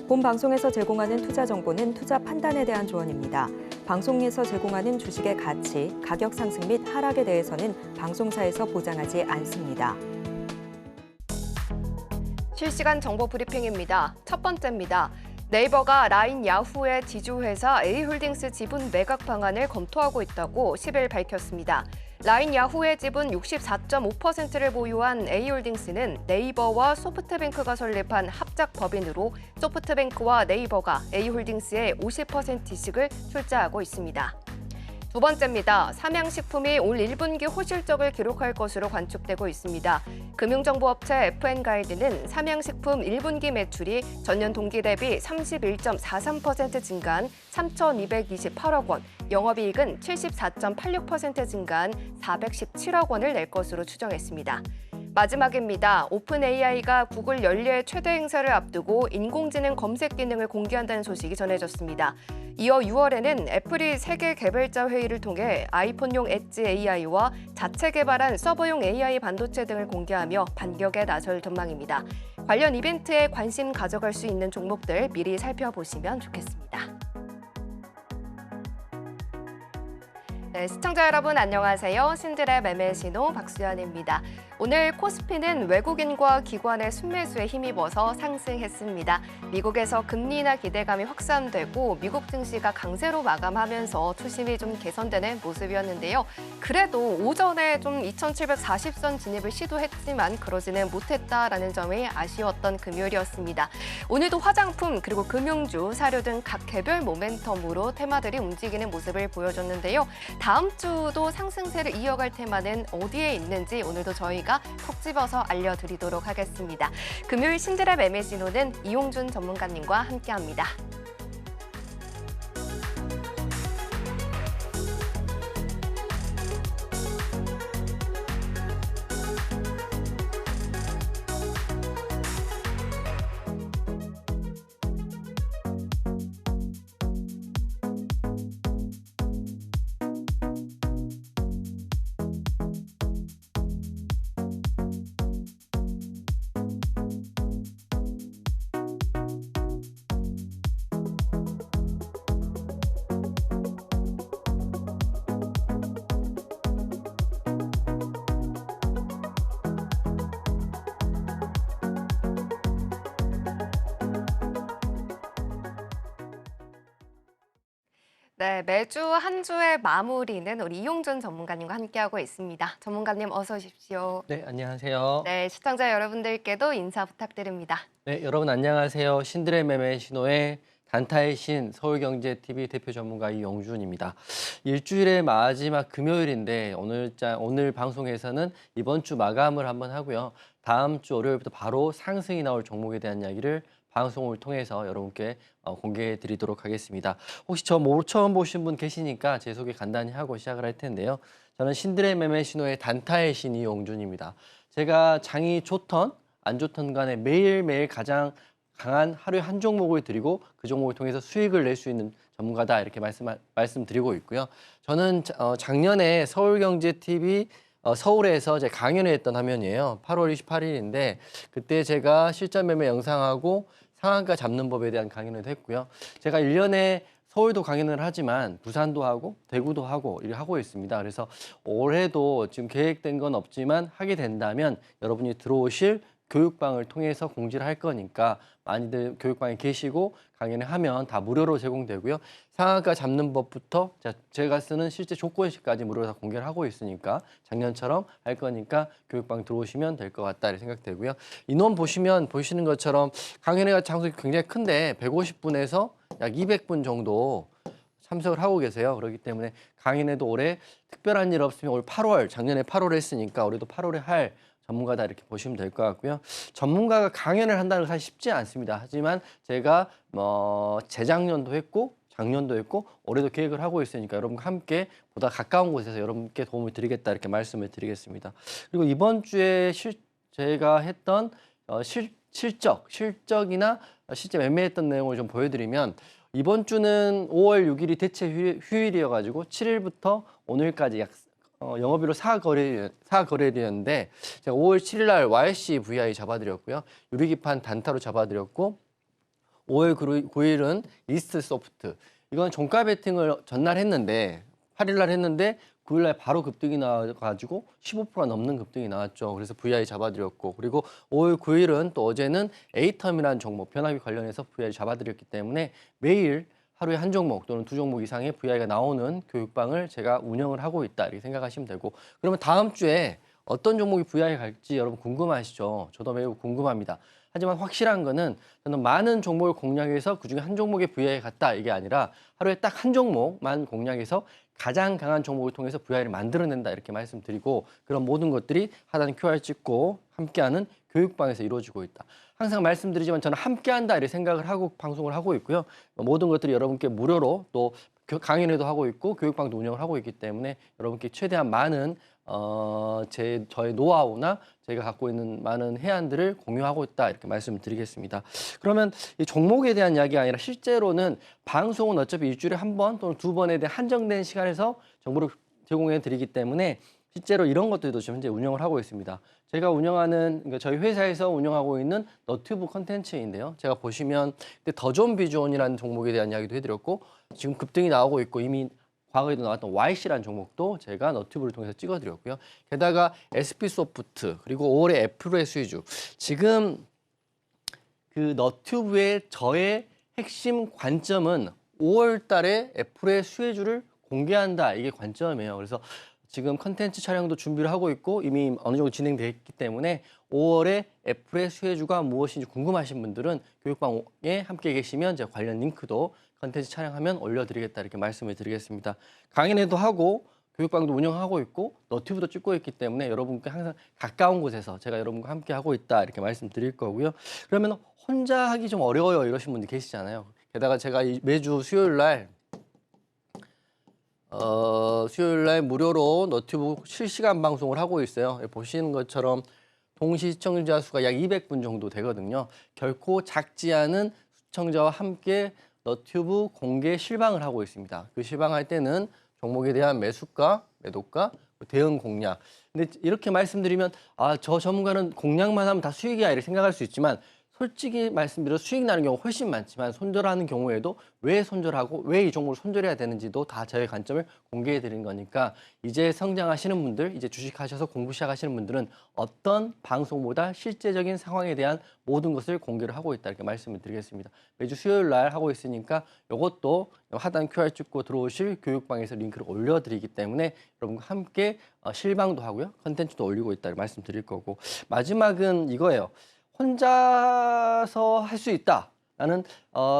본 방송에서 제공하는 투자 정보는 투자 판단에 대한 조언입니다. 방송에서 제공하는 주식의 가치, 가격 상승 및 하락에 대해서는 방송사에서 보장하지 않습니다. 실시간 정보 브리핑입니다. 첫 번째입니다. 네이버가 라인 야후의 지주회사 A홀딩스 지분 매각 방안을 검토하고 있다고 10일 밝혔습니다. 라인 야후의 지분 64.5%를 보유한 A홀딩스는 네이버와 소프트뱅크가 설립한 합작 법인으로 소프트뱅크와 네이버가 A홀딩스의 50%씩을 출자하고 있습니다. 두 번째입니다. 삼양식품이 올 1분기 호실적을 기록할 것으로 관측되고 있습니다. 금융정보업체 FN가이드는 삼양식품 1분기 매출이 전년 동기 대비 31.43% 증가한 3,228억 원, 영업이익은 74.86% 증가한 417억 원을 낼 것으로 추정했습니다. 마지막입니다. 오픈 AI가 구글 연례 최대 행사를 앞두고 인공지능 검색 기능을 공개한다는 소식이 전해졌습니다. 이어 6월에는 애플이 세계 개발자 회의를 통해 아이폰용 엣지 AI와 자체 개발한 서버용 AI 반도체 등을 공개하며 반격에 나설 전망입니다. 관련 이벤트에 관심 가져갈 수 있는 종목들 미리 살펴보시면 좋겠습니다. 네, 시청자 여러분 안녕하세요. 신들의 매매 신호 박수연입니다. 오늘 코스피는 외국인과 기관의 순매수에 힘입어서 상승했습니다. 미국에서 금리 인하 기대감이 확산되고 미국 증시가 강세로 마감하면서 투심이 좀 개선되는 모습이었는데요. 그래도 오전에 좀 2740선 진입을 시도했지만 그러지는 못했다라는 점이 아쉬웠던 금요일이었습니다. 오늘도 화장품 그리고 금융주, 사료 등 각 개별 모멘텀으로 테마들이 움직이는 모습을 보여줬는데요. 다음 주도 상승세를 이어갈 테마는 어디에 있는지 오늘도 저희가 톡 집어서 알려드리도록 하겠습니다. 금요일 신들의 매매 신호는 이용준 전문가님과 함께합니다. 네, 매주 한 주의 마무리는 우리 이용준 전문가님과 함께하고 있습니다. 전문가님 어서 오십시오. 네, 안녕하세요. 네, 시청자 여러분들께도 인사 부탁드립니다. 네, 여러분 안녕하세요. 신들의 매매 신호의 단타의 신 서울경제TV 대표 전문가 이용준입니다. 일주일의 마지막 금요일인데 오늘 방송에서는 이번 주 마감을 한번 하고요. 다음 주 월요일부터 바로 상승이 나올 종목에 대한 이야기를 방송을 통해서 여러분께 공개해 드리도록 하겠습니다. 혹시 처음 보신 분 계시니까 제 소개 간단히 하고 시작을 할 텐데요. 저는 신들의 매매 신호의 단타의 신 이용준입니다. 제가 장이 좋던 안 좋던 간에 매일매일 가장 강한 하루에 한 종목을 드리고 그 종목을 통해서 수익을 낼 수 있는 전문가다 이렇게 말씀드리고 있고요. 저는 작년에 서울경제TV 서울에서 제 강연을 했던 화면이에요. 8월 28일인데 그때 제가 실전 매매 영상하고 상한가 잡는 법에 대한 강연을 했고요. 제가 1년에 서울도 강연을 하지만 부산도 하고 대구도 하고 이렇게 하고 있습니다. 그래서 올해도 지금 계획된 건 없지만 하게 된다면 여러분이 들어오실 교육방을 통해서 공지를 할 거니까 많이들 교육방에 계시고 강연을 하면 다 무료로 제공되고요. 상한가 잡는 법부터 제가 쓰는 실제 조건식까지 무료로 다 공개를 하고 있으니까 작년처럼 할 거니까 교육방 들어오시면 될 것 같다 이렇게 생각되고요. 인원 보시는 것처럼 강연회 장소가 굉장히 큰데 150분에서 약 200분 정도 참석을 하고 계세요. 그렇기 때문에 강연회도 올해 특별한 일 없으면 올 8월, 작년에 8월에 했으니까 올해도 8월에 할 전문가다 이렇게 보시면 될 것 같고요. 전문가가 강연을 한다는 건 사실 쉽지 않습니다. 하지만 제가 재작년도 했고 작년도 했고 올해도 계획을 하고 있으니까 여러분과 함께 보다 가까운 곳에서 여러분께 도움을 드리겠다 이렇게 말씀을 드리겠습니다. 그리고 이번 주에 제가 했던 실적이나 실제 매매했던 내용을 좀 보여드리면 이번 주는 5월 6일이 대체 휴일이어가지고 7일부터 오늘까지 약 영업일로 4거래일이었는데 제가 5월 7일 날 YC VI 잡아드렸고요. 유리기판 단타로 잡아드렸고 5월 9일은 이스트 소프트. 이건 종가 베팅을 전날 했는데 8일 날 했는데 9일 날 바로 급등이 나와가지고 15%가 넘는 급등이 나왔죠. 그래서 VI 잡아드렸고 그리고 5월 9일은 또 어제는 에이텀이라는 종목 변압이 관련해서 VI 잡아드렸기 때문에 매일 하루에 한 종목 또는 두 종목 이상의 VI가 나오는 교육방을 제가 운영을 하고 있다 이렇게 생각하시면 되고 그러면 다음 주에 어떤 종목이 VI 갈지 여러분 궁금하시죠? 저도 매우 궁금합니다. 하지만 확실한 거는 저는 많은 종목을 공략해서 그중에 한 종목에 VI 갔다 이게 아니라 하루에 딱 한 종목만 공략해서 가장 강한 종목을 통해서 VI를 만들어낸다 이렇게 말씀드리고 그런 모든 것들이 하단 QR 찍고 함께하는 교육방에서 이루어지고 있다. 항상 말씀드리지만 저는 함께한다 이렇게 생각을 하고 방송을 하고 있고요. 모든 것들이 여러분께 무료로 또 강연회도 하고 있고 교육방도 운영을 하고 있기 때문에 여러분께 최대한 많은 저의 노하우나 제가 갖고 있는 많은 해안들을 공유하고 있다 이렇게 말씀을 드리겠습니다. 그러면 이 종목에 대한 이야기가 아니라 실제로는 방송은 어차피 일주일에 한 번 또는 두 번에 대한 한정된 시간에서 정보를 제공해 드리기 때문에 실제로 이런 것들도 지금 현재 운영을 하고 있습니다. 제가 운영하는 그러니까 저희 회사에서 운영하고 있는 너튜브 컨텐츠인데요. 제가 보시면 더존 비존이라는 종목에 대한 이야기도 해드렸고 지금 급등이 나오고 있고 이미 과거에도 나왔던 YC라는 종목도 제가 너튜브를 통해서 찍어드렸고요. 게다가 SP소프트 그리고 5월에 애플의 수혜주 지금 그 너튜브의 저의 핵심 관점은 5월 달에 애플의 수혜주를 공개한다 이게 관점이에요. 그래서 지금 컨텐츠 촬영도 준비를 하고 있고 이미 어느 정도 진행되어 있기 때문에 5월에 애플의 수혜주가 무엇인지 궁금하신 분들은 교육방에 함께 계시면 제가 관련 링크도 컨텐츠 촬영하면 올려드리겠다 이렇게 말씀을 드리겠습니다. 강연회도 하고 교육방도 운영하고 있고 너튜브도 찍고 있기 때문에 여러분께 항상 가까운 곳에서 제가 여러분과 함께 하고 있다 이렇게 말씀드릴 거고요. 그러면 혼자 하기 좀 어려워요 이러신 분들 계시잖아요. 게다가 제가 매주 수요일 날 무료로 너튜브 실시간 방송을 하고 있어요. 보시는 것처럼 동시 시청자 수가 약 200분 정도 되거든요. 결코 작지 않은 시청자와 함께 너튜브 공개 실방을 하고 있습니다. 그 실방할 때는 종목에 대한 매수가, 매도가, 대응 공략. 근데 이렇게 말씀드리면 저 전문가는 공략만 하면 다 수익이야 이렇게 생각할 수 있지만 솔직히 말씀드려 수익 나는 경우 훨씬 많지만 손절하는 경우에도 왜 손절하고 왜 이 종목을 손절해야 되는지도 다 저의 관점을 공개해 드린 거니까 이제 성장하시는 분들, 이제 주식하셔서 공부 시작하시는 분들은 어떤 방송보다 실제적인 상황에 대한 모든 것을 공개를 하고 있다 이렇게 말씀을 드리겠습니다. 매주 수요일 날 하고 있으니까 이것도 하단 QR 찍고 들어오실 교육방에서 링크를 올려드리기 때문에 여러분과 함께 실방도 하고요. 컨텐츠도 올리고 있다 이렇게 말씀드릴 거고 마지막은 이거예요. 혼자서 할 수 있다. 나는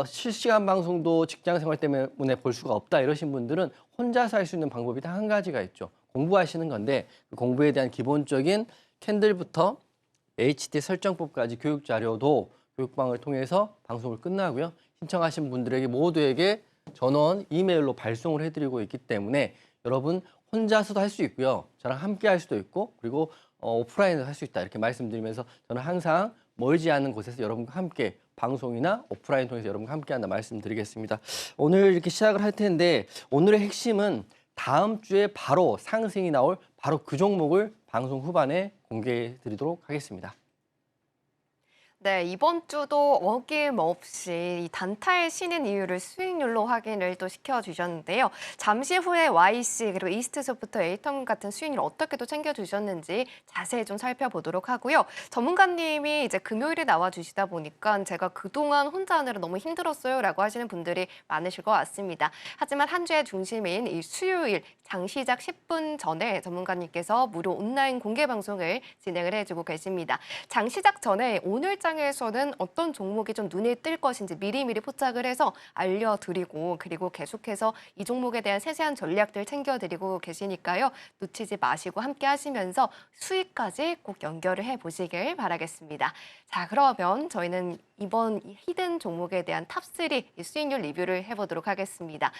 실시간 방송도 직장 생활 때문에 볼 수가 없다 이러신 분들은 혼자서 할 수 있는 방법이 단 한 가지가 있죠. 공부하시는 건데 그 공부에 대한 기본적인 캔들부터 HD 설정법까지 교육 자료도 교육방을 통해서 방송을 끝나고요. 신청하신 분들에게 모두에게 전원 이메일로 발송을 해드리고 있기 때문에 여러분 혼자서도 할 수 있고요. 저랑 함께 할 수도 있고 그리고 오프라인에서 할 수 있다 이렇게 말씀드리면서 저는 항상 멀지 않은 곳에서 여러분과 함께 방송이나 오프라인 통해서 여러분과 함께한다 말씀드리겠습니다. 오늘 이렇게 시작을 할 텐데 오늘의 핵심은 다음 주에 바로 상승이 나올 바로 그 종목을 방송 후반에 공개해 드리도록 하겠습니다. 네, 이번 주도 어김없이 이 단타에 쉬는 이유를 수익률로 확인을 또 시켜주셨는데요. 잠시 후에 YC 그리고 이스트소프트, 에이텀 같은 수익률 어떻게 또 챙겨주셨는지 자세히 좀 살펴보도록 하고요. 전문가님이 이제 금요일에 나와주시다 보니까 제가 그동안 혼자 하느라 너무 힘들었어요 라고 하시는 분들이 많으실 것 같습니다. 하지만 한 주의 중심인 이 수요일 장시작 10분 전에 전문가님께서 무료 온라인 공개 방송을 진행을 해주고 계십니다. 장시작 전에 오늘 장에서는 어떤 종목이 좀 눈에 띌 것인지 미리미리 포착을 해서 알려드리고 그리고 계속해서 이 종목에 대한 세세한 전략들 챙겨드리고 계시니까요. 놓치지 마시고 함께 하시면서 수익까지 꼭 연결을 해보시길 바라겠습니다. 자, 그러면 저희는 이번 히든 종목에 대한 탑3 수익률 리뷰를 해보도록 하겠습니다.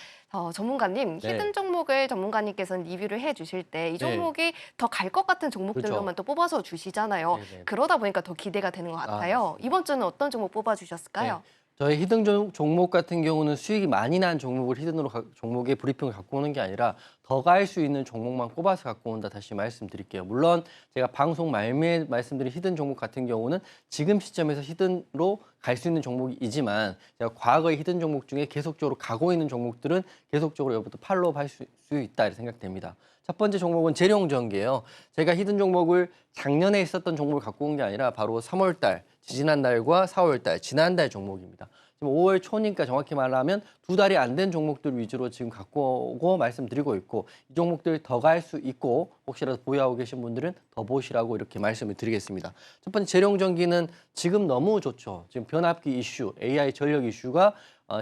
전문가님, 네. 히든 종목을 전문가님께서는 리뷰를 해주실 때 이 종목이 더 갈 것 같은 종목들로만 그렇죠. 또 뽑아서 주시잖아요. 네네. 그러다 보니까 더 기대가 되는 것 같아요. 이번 주는 어떤 종목 뽑아주셨을까요? 네. 저희 히든 종목 같은 경우는 수익이 많이 난 종목을 히든으로 종목의 브리핑을 갖고 오는 게 아니라 더 갈 수 있는 종목만 꼽아서 갖고 온다 다시 말씀드릴게요. 물론 제가 방송 말미에 말씀드린 히든 종목 같은 경우는 지금 시점에서 히든으로 갈 수 있는 종목이지만 제가 과거의 히든 종목 중에 계속적으로 가고 있는 종목들은 계속적으로 여러분도 팔로우할 수 있다 이렇게 생각됩니다. 첫 번째 종목은 재룡전기예요. 제가 히든 종목을 작년에 있었던 종목을 갖고 온 게 아니라 바로 3월 달, 지난달과 4월 달, 지난달 종목입니다. 지금 5월 초니까 정확히 말하면 2달이 안 된 종목들 위주로 지금 갖고 오고 말씀드리고 있고 이 종목들 더 갈 수 있고 혹시라도 보유하고 계신 분들은 더 보시라고 이렇게 말씀을 드리겠습니다. 첫 번째 재룡전기는 지금 너무 좋죠. 지금 변압기 이슈, AI 전력 이슈가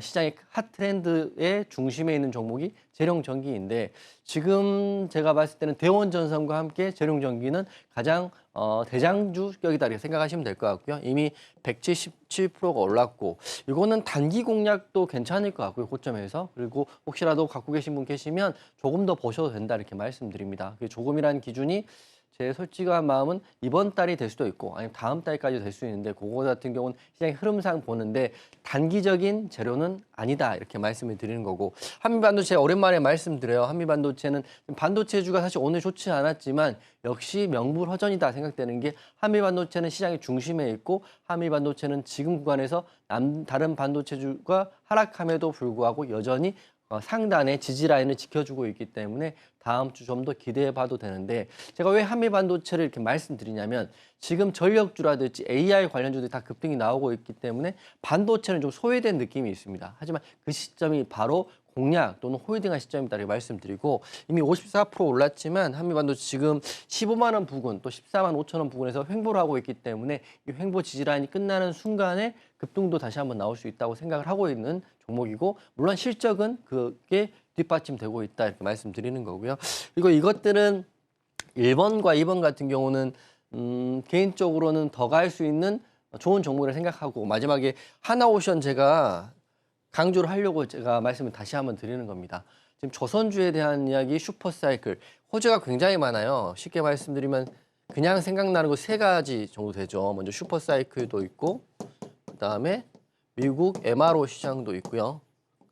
시장의 핫 트렌드의 중심에 있는 종목이 재룡전기인데 지금 제가 봤을 때는 대원전선과 함께 재룡전기는 가장 대장주격이다 이렇게 생각하시면 될 것 같고요. 이미 177%가 올랐고 이거는 단기 공략도 괜찮을 것 같고요. 고점에서. 그리고 혹시라도 갖고 계신 분 계시면 조금 더 보셔도 된다 이렇게 말씀드립니다. 조금이라는 기준이 제 솔직한 마음은 이번 달이 될 수도 있고 아니면 다음 달까지 될 수 있는데 그거 같은 경우는 시장의 흐름상 보는데 단기적인 재료는 아니다 이렇게 말씀을 드리는 거고 한미반도체 오랜만에 말씀드려요. 한미반도체는 반도체주가 사실 오늘 좋지 않았지만 역시 명불허전이다 생각되는 게 한미반도체는 시장의 중심에 있고 한미반도체는 지금 구간에서 다른 반도체주가 하락함에도 불구하고 여전히 상단의 지지 라인을 지켜주고 있기 때문에 다음 주 좀 더 기대해 봐도 되는데 제가 왜 한미반도체를 이렇게 말씀드리냐면 지금 전력주라든지 AI 관련주들이 다 급등이 나오고 있기 때문에 반도체는 좀 소외된 느낌이 있습니다. 하지만 그 시점이 바로 공략 또는 홀딩한 시점이다 이렇게 말씀드리고 이미 54% 올랐지만 한미반도체 지금 15만 원 부근 또 14만 5천 원 부근에서 횡보를 하고 있기 때문에 이 횡보 지지 라인이 끝나는 순간에 급등도 다시 한번 나올 수 있다고 생각을 하고 있는 종목이고 물론 실적은 그게 뒷받침되고 있다 이렇게 말씀드리는 거고요. 그리고 이것들은 1번과 2번 같은 경우는 개인적으로는 더 갈 수 있는 좋은 종목이라 생각하고 마지막에 하나오션 제가 강조를 하려고 제가 말씀을 다시 한번 드리는 겁니다. 지금 조선주에 대한 이야기 슈퍼사이클 호재가 굉장히 많아요. 쉽게 말씀드리면 그냥 생각나는 거 3가지 정도 되죠. 먼저 슈퍼사이클도 있고 그다음에 미국 MRO 시장도 있고요.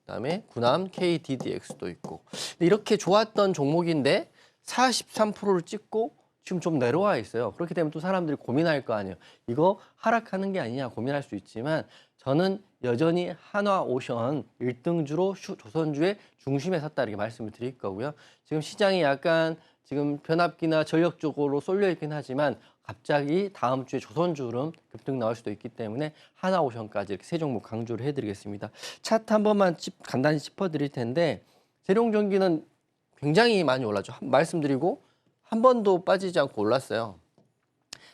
그다음에 군함 KDDX도 있고 이렇게 좋았던 종목인데 43%를 찍고 지금 좀 내려와 있어요. 그렇기 때문에 또 사람들이 고민할 거 아니에요. 이거 하락하는 게 아니냐 고민할 수 있지만 저는 여전히 한화오션 1등주로 조선주의 중심에 섰다 이렇게 말씀을 드릴 거고요. 지금 시장이 약간 지금 변압기나 전력 쪽으로 쏠려 있긴 하지만 갑자기 다음 주에 조선주름 급등 나올 수도 있기 때문에 하나오션까지 이렇게 3종목 강조를 해드리겠습니다. 차트 한 번만 간단히 짚어드릴 텐데 재룡전기는 굉장히 많이 올랐죠. 말씀드리고 한 번도 빠지지 않고 올랐어요.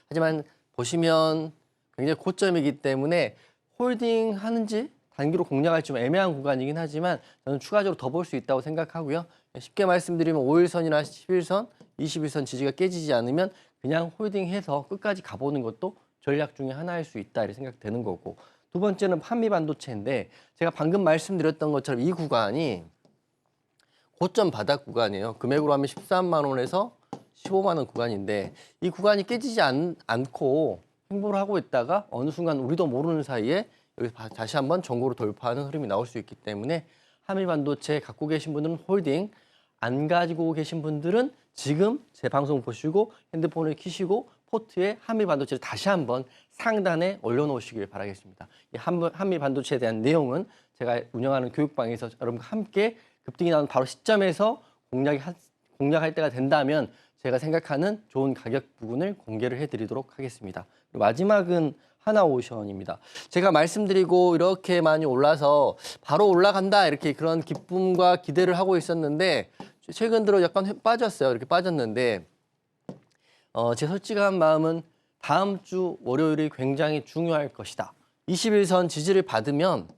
하지만 보시면 굉장히 고점이기 때문에 홀딩 하는지 단기로 공략할지 좀 애매한 구간이긴 하지만 저는 추가적으로 더 볼 수 있다고 생각하고요. 쉽게 말씀드리면 5일선이나 11선, 21선 지지가 깨지지 않으면 그냥 홀딩해서 끝까지 가보는 것도 전략 중에 하나일 수 있다 이렇게 생각되는 거고 두 번째는 한미반도체인데 제가 방금 말씀드렸던 것처럼 이 구간이 고점 바닥 구간이에요. 금액으로 하면 13만 원에서 15만 원 구간인데 이 구간이 깨지지 않고 횡보를 하고 있다가 어느 순간 우리도 모르는 사이에 여기서 다시 한번 전고로 돌파하는 흐름이 나올 수 있기 때문에 한미반도체 갖고 계신 분들은 홀딩, 안 가지고 계신 분들은 지금 제 방송 보시고 핸드폰을 켜시고 포트에 한미반도체를 다시 한번 상단에 올려놓으시길 바라겠습니다. 이 한미반도체에 대한 내용은 제가 운영하는 교육방에서 여러분과 함께 급등이 나오는 바로 시점에서 공략할 때가 된다면 제가 생각하는 좋은 가격 부분을 공개를 해드리도록 하겠습니다. 마지막은 하나오션입니다. 제가 말씀드리고 이렇게 많이 올라서 바로 올라간다 이렇게 그런 기쁨과 기대를 하고 있었는데 최근 들어 약간 빠졌어요. 이렇게 빠졌는데 제 솔직한 마음은 다음 주 월요일이 굉장히 중요할 것이다. 21선 지지를 받으면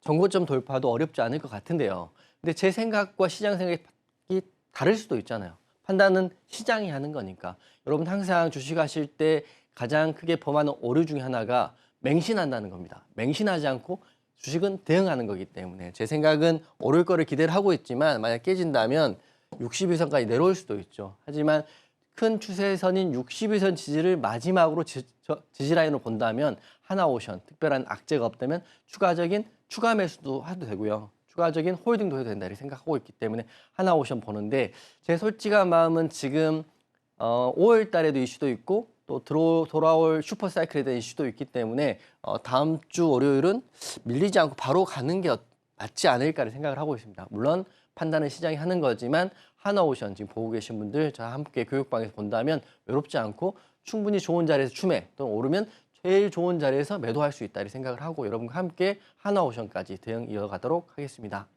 정고점 돌파도 어렵지 않을 것 같은데요. 근데 제 생각과 시장 생각이 다를 수도 있잖아요. 판단은 시장이 하는 거니까. 여러분 항상 주식하실 때 가장 크게 범하는 오류 중에 하나가 맹신한다는 겁니다. 맹신하지 않고 주식은 대응하는 거기 때문에 제 생각은 오를 거를 기대를 하고 있지만 만약 깨진다면 61선까지 내려올 수도 있죠. 하지만 큰 추세선인 61선 지지를 마지막으로 지지라인으로 본다면 하나오션 특별한 악재가 없다면 추가 매수도 해도 되고요. 추가적인 홀딩도 해도 된다 이렇게 생각하고 있기 때문에 하나오션 보는데 제 솔직한 마음은 지금 5월 달에도 이슈도 있고 또 돌아올 슈퍼사이클에 대한 이슈도 있기 때문에 다음 주 월요일은 밀리지 않고 바로 가는 게 맞지 않을까를 생각을 하고 있습니다. 물론 판단은 시장이 하는 거지만 하나오션 지금 보고 계신 분들 저와 함께 교육방에서 본다면 외롭지 않고 충분히 좋은 자리에서 추매 또는 오르면 제일 좋은 자리에서 매도할 수 있다 이 생각을 하고 여러분과 함께 하나오션까지 대응 이어가도록 하겠습니다.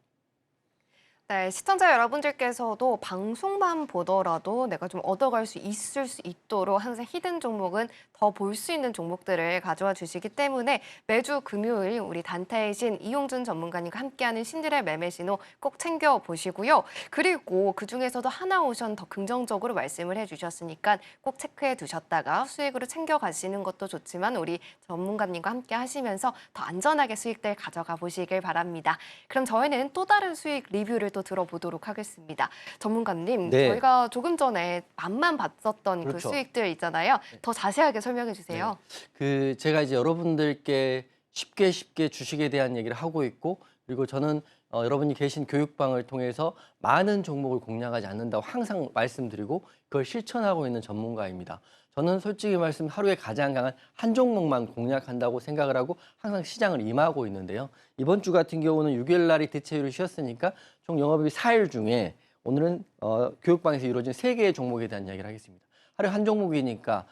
네, 시청자 여러분들께서도 방송만 보더라도 내가 좀 얻어갈 수 있을 수 있도록 항상 히든 종목은 더 볼 수 있는 종목들을 가져와 주시기 때문에 매주 금요일 우리 단타의 신 이용준 전문가님과 함께하는 신들의 매매 신호 꼭 챙겨보시고요. 그리고 그중에서도 하나오션 더 긍정적으로 말씀을 해주셨으니까 꼭 체크해 두셨다가 수익으로 챙겨가시는 것도 좋지만 우리 전문가님과 함께 하시면서 더 안전하게 수익들 가져가 보시길 바랍니다. 그럼 저희는 또 다른 수익 리뷰를 또 들어보도록 하겠습니다. 전문가님, 네. 저희가 조금 전에 맛만 봤었던 그렇죠. 그 수익들 있잖아요. 더 자세하게 설명해 주세요. 제가 이제 여러분들께 쉽게 주식에 대한 얘기를 하고 있고 그리고 저는 여러분이 계신 교육방을 통해서 많은 종목을 공략하지 않는다고 항상 말씀드리고 그걸 실천하고 있는 전문가입니다. 저는 솔직히 말씀 하루에 가장 강한 한 종목만 공략한다고 생각을 하고 항상 시장을 임하고 있는데요. 이번 주 같은 경우는 6일 날이 대체율을 쉬었으니까 총 영업일이 4일 중에 오늘은 교육방에서 이루어진 3개의 종목에 대한 이야기를 하겠습니다. 하루에 한 종목이니까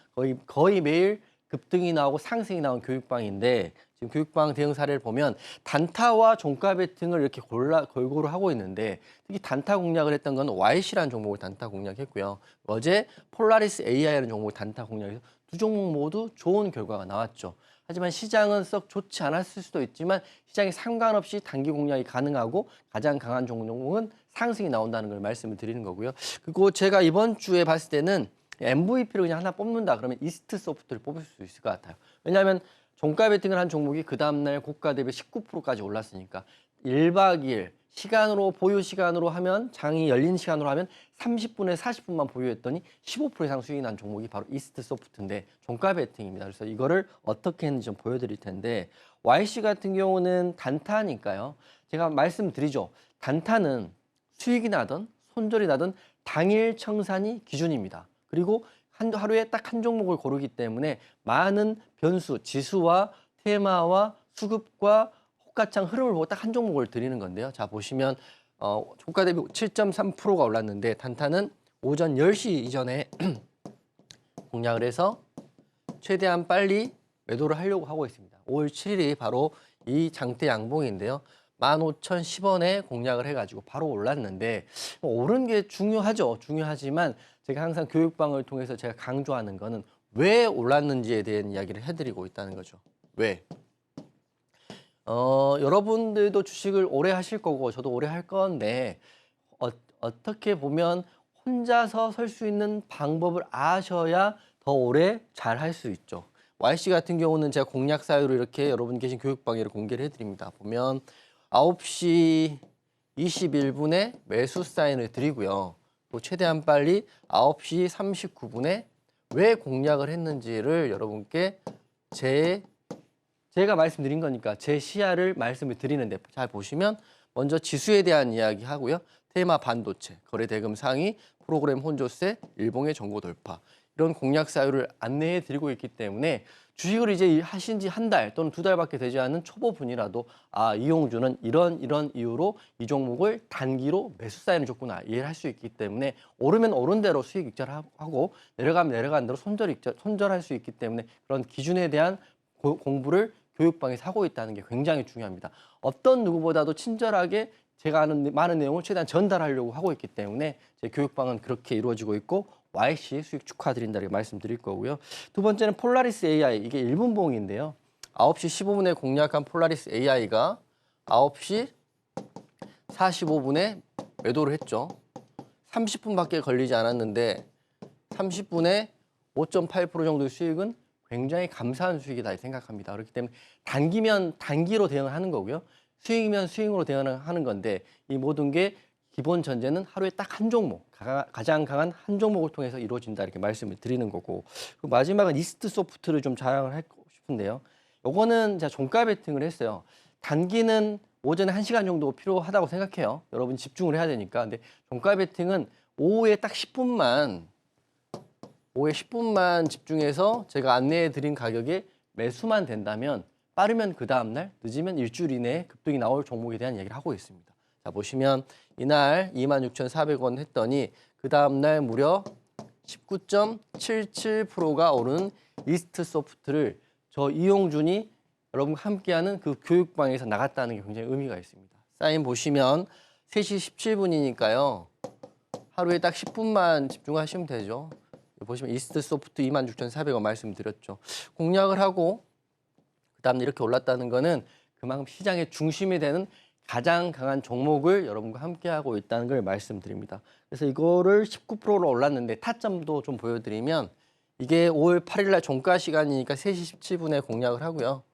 거의 매일 급등이 나오고 상승이 나온 교육방인데 지금 교육방 대응 사례를 보면 단타와 종가 베팅을 이렇게 골고루 하고 있는데 특히 단타 공략을 했던 건 YC라는 종목을 단타 공략했고요. 어제 폴라리스 AI라는 종목을 단타 공략해서 두 종목 모두 좋은 결과가 나왔죠. 하지만 시장은 썩 좋지 않았을 수도 있지만 시장에 상관없이 단기 공략이 가능하고 가장 강한 종목은 상승이 나온다는 걸 말씀을 드리는 거고요. 그리고 제가 이번 주에 봤을 때는 MVP를 그냥 하나 뽑는다 그러면 이스트 소프트를 뽑을 수 있을 것 같아요. 왜냐하면 종가 베팅을 한 종목이 그 다음날 고가 대비 19%까지 올랐으니까 1박 2일 시간으로 보유 시간으로 하면 장이 열린 시간으로 하면 30분에서 40분만 보유했더니 15% 이상 수익이 난 종목이 바로 이스트 소프트인데 종가 베팅입니다. 그래서 이거를 어떻게 했는지 좀 보여드릴 텐데 YC 같은 경우는 단타니까요. 제가 말씀드리죠. 단타는 수익이 나든 손절이 나든 당일 청산이 기준입니다. 그리고 하루에 딱 한 종목을 고르기 때문에 많은 변수, 지수와 테마와 수급과 호가창 흐름을 보고 딱 한 종목을 드리는 건데요. 자 보시면 종가 대비 7.3%가 올랐는데 단타는 오전 10시 이전에 공략을 해서 최대한 빨리 매도를 하려고 하고 있습니다. 5월 7일이 바로 이 장대 양봉인데요. 15,010원에 공략을 해가지고 바로 올랐는데 오른 게 중요하죠. 중요하지만 제가 항상 교육방을 통해서 제가 강조하는 거는 왜 올랐는지에 대한 이야기를 해드리고 있다는 거죠. 왜? 여러분들도 주식을 오래 하실 거고 저도 오래 할 건데 어떻게 보면 혼자서 설 수 있는 방법을 아셔야 더 오래 잘 할 수 있죠. YC 같은 경우는 제가 공략 사유로 이렇게 여러분 계신 교육방에 공개를 해드립니다. 보면 9시 21분에 매수 사인을 드리고요. 또 최대한 빨리 9시 39분에 왜 공략을 했는지를 여러분께 제가 말씀드린 거니까 제 시야를 말씀을 드리는데 잘 보시면 먼저 지수에 대한 이야기 하고요. 테마 반도체, 거래 대금 상위, 프로그램 혼조세, 일봉의 정고 돌파 이런 공략 사유를 안내해 드리고 있기 때문에 주식을 이제 하신 지 한 달 또는 2달밖에 되지 않은 초보분이라도 이용주는 이런 이유로 이 종목을 단기로 매수 사인을 줬구나 이해를 할 수 있기 때문에 오르면 오른 대로 수익 익절하고 내려가면 내려간 대로 손절할 수 있기 때문에 그런 기준에 대한 공부를 교육방에서 하고 있다는 게 굉장히 중요합니다. 어떤 누구보다도 친절하게 제가 아는 많은 내용을 최대한 전달하려고 하고 있기 때문에 제 교육방은 그렇게 이루어지고 있고 YC 수익 축하드린다고 말씀드릴 거고요. 두 번째는 폴라리스 AI, 이게 1분봉인데요. 9시 15분에 공략한 폴라리스 AI가 9시 45분에 매도를 했죠. 30분밖에 걸리지 않았는데 30분에 5.8% 정도의 수익은 굉장히 감사한 수익이다 생각합니다. 그렇기 때문에 단기면 단기로 대응을 하는 거고요. 수익이면 수익으로 대응을 하는 건데 이 모든 게 기본 전제는 하루에 딱 한 종목, 가장 강한 한 종목을 통해서 이루어진다 이렇게 말씀을 드리는 거고 그리고 마지막은 이스트 소프트를 좀 자랑을 하고 싶은데요. 요거는 제가 종가 베팅을 했어요. 단기는 오전에 1시간 정도 필요하다고 생각해요. 여러분 집중을 해야 되니까. 근데 종가 베팅은 오후에 딱 10분만 집중해서 제가 안내해 드린 가격에 매수만 된다면 빠르면 그 다음날, 늦으면 일주일 이내에 급등이 나올 종목에 대한 이야기를 하고 있습니다. 자, 보시면 이날 26,400원 했더니 그 다음날 무려 19.77%가 오른 이스트 소프트를 저 이용준이 여러분과 함께하는 그 교육방에서 나갔다는 게 굉장히 의미가 있습니다. 사인 보시면 3시 17분이니까요. 하루에 딱 10분만 집중하시면 되죠. 보시면 이스트 소프트 26,400원 말씀드렸죠. 공략을 하고 그다음 이렇게 올랐다는 거는 그만큼 시장의 중심이 되는 가장 강한 종목을 여러분과 함께하고 있다는 걸 말씀드립니다. 그래서 이거를 19%로 올랐는데 타점도 좀 보여드리면 이게 5월 8일 날 종가 시간이니까 3시 17분에 공략을 하고요.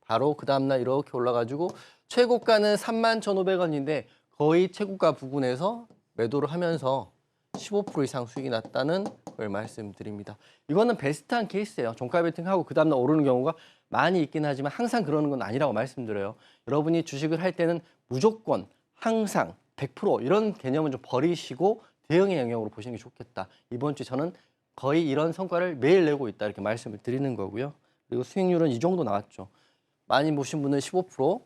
바로 그 다음날 이렇게 올라가지고 최고가는 31,500원인데 거의 최고가 부근에서 매도를 하면서 15% 이상 수익이 났다는 걸 말씀드립니다. 이거는 베스트한 케이스예요. 종가 베팅하고 그 다음날 오르는 경우가 많이 있긴 하지만 항상 그러는 건 아니라고 말씀드려요. 여러분이 주식을 할 때는 무조건 항상 100% 이런 개념은 좀 버리시고 대응의 영역으로 보시는 게 좋겠다. 이번 주에 저는 거의 이런 성과를 매일 내고 있다 이렇게 말씀을 드리는 거고요. 그리고 수익률은 이 정도 나왔죠. 많이 보신 분은 15%,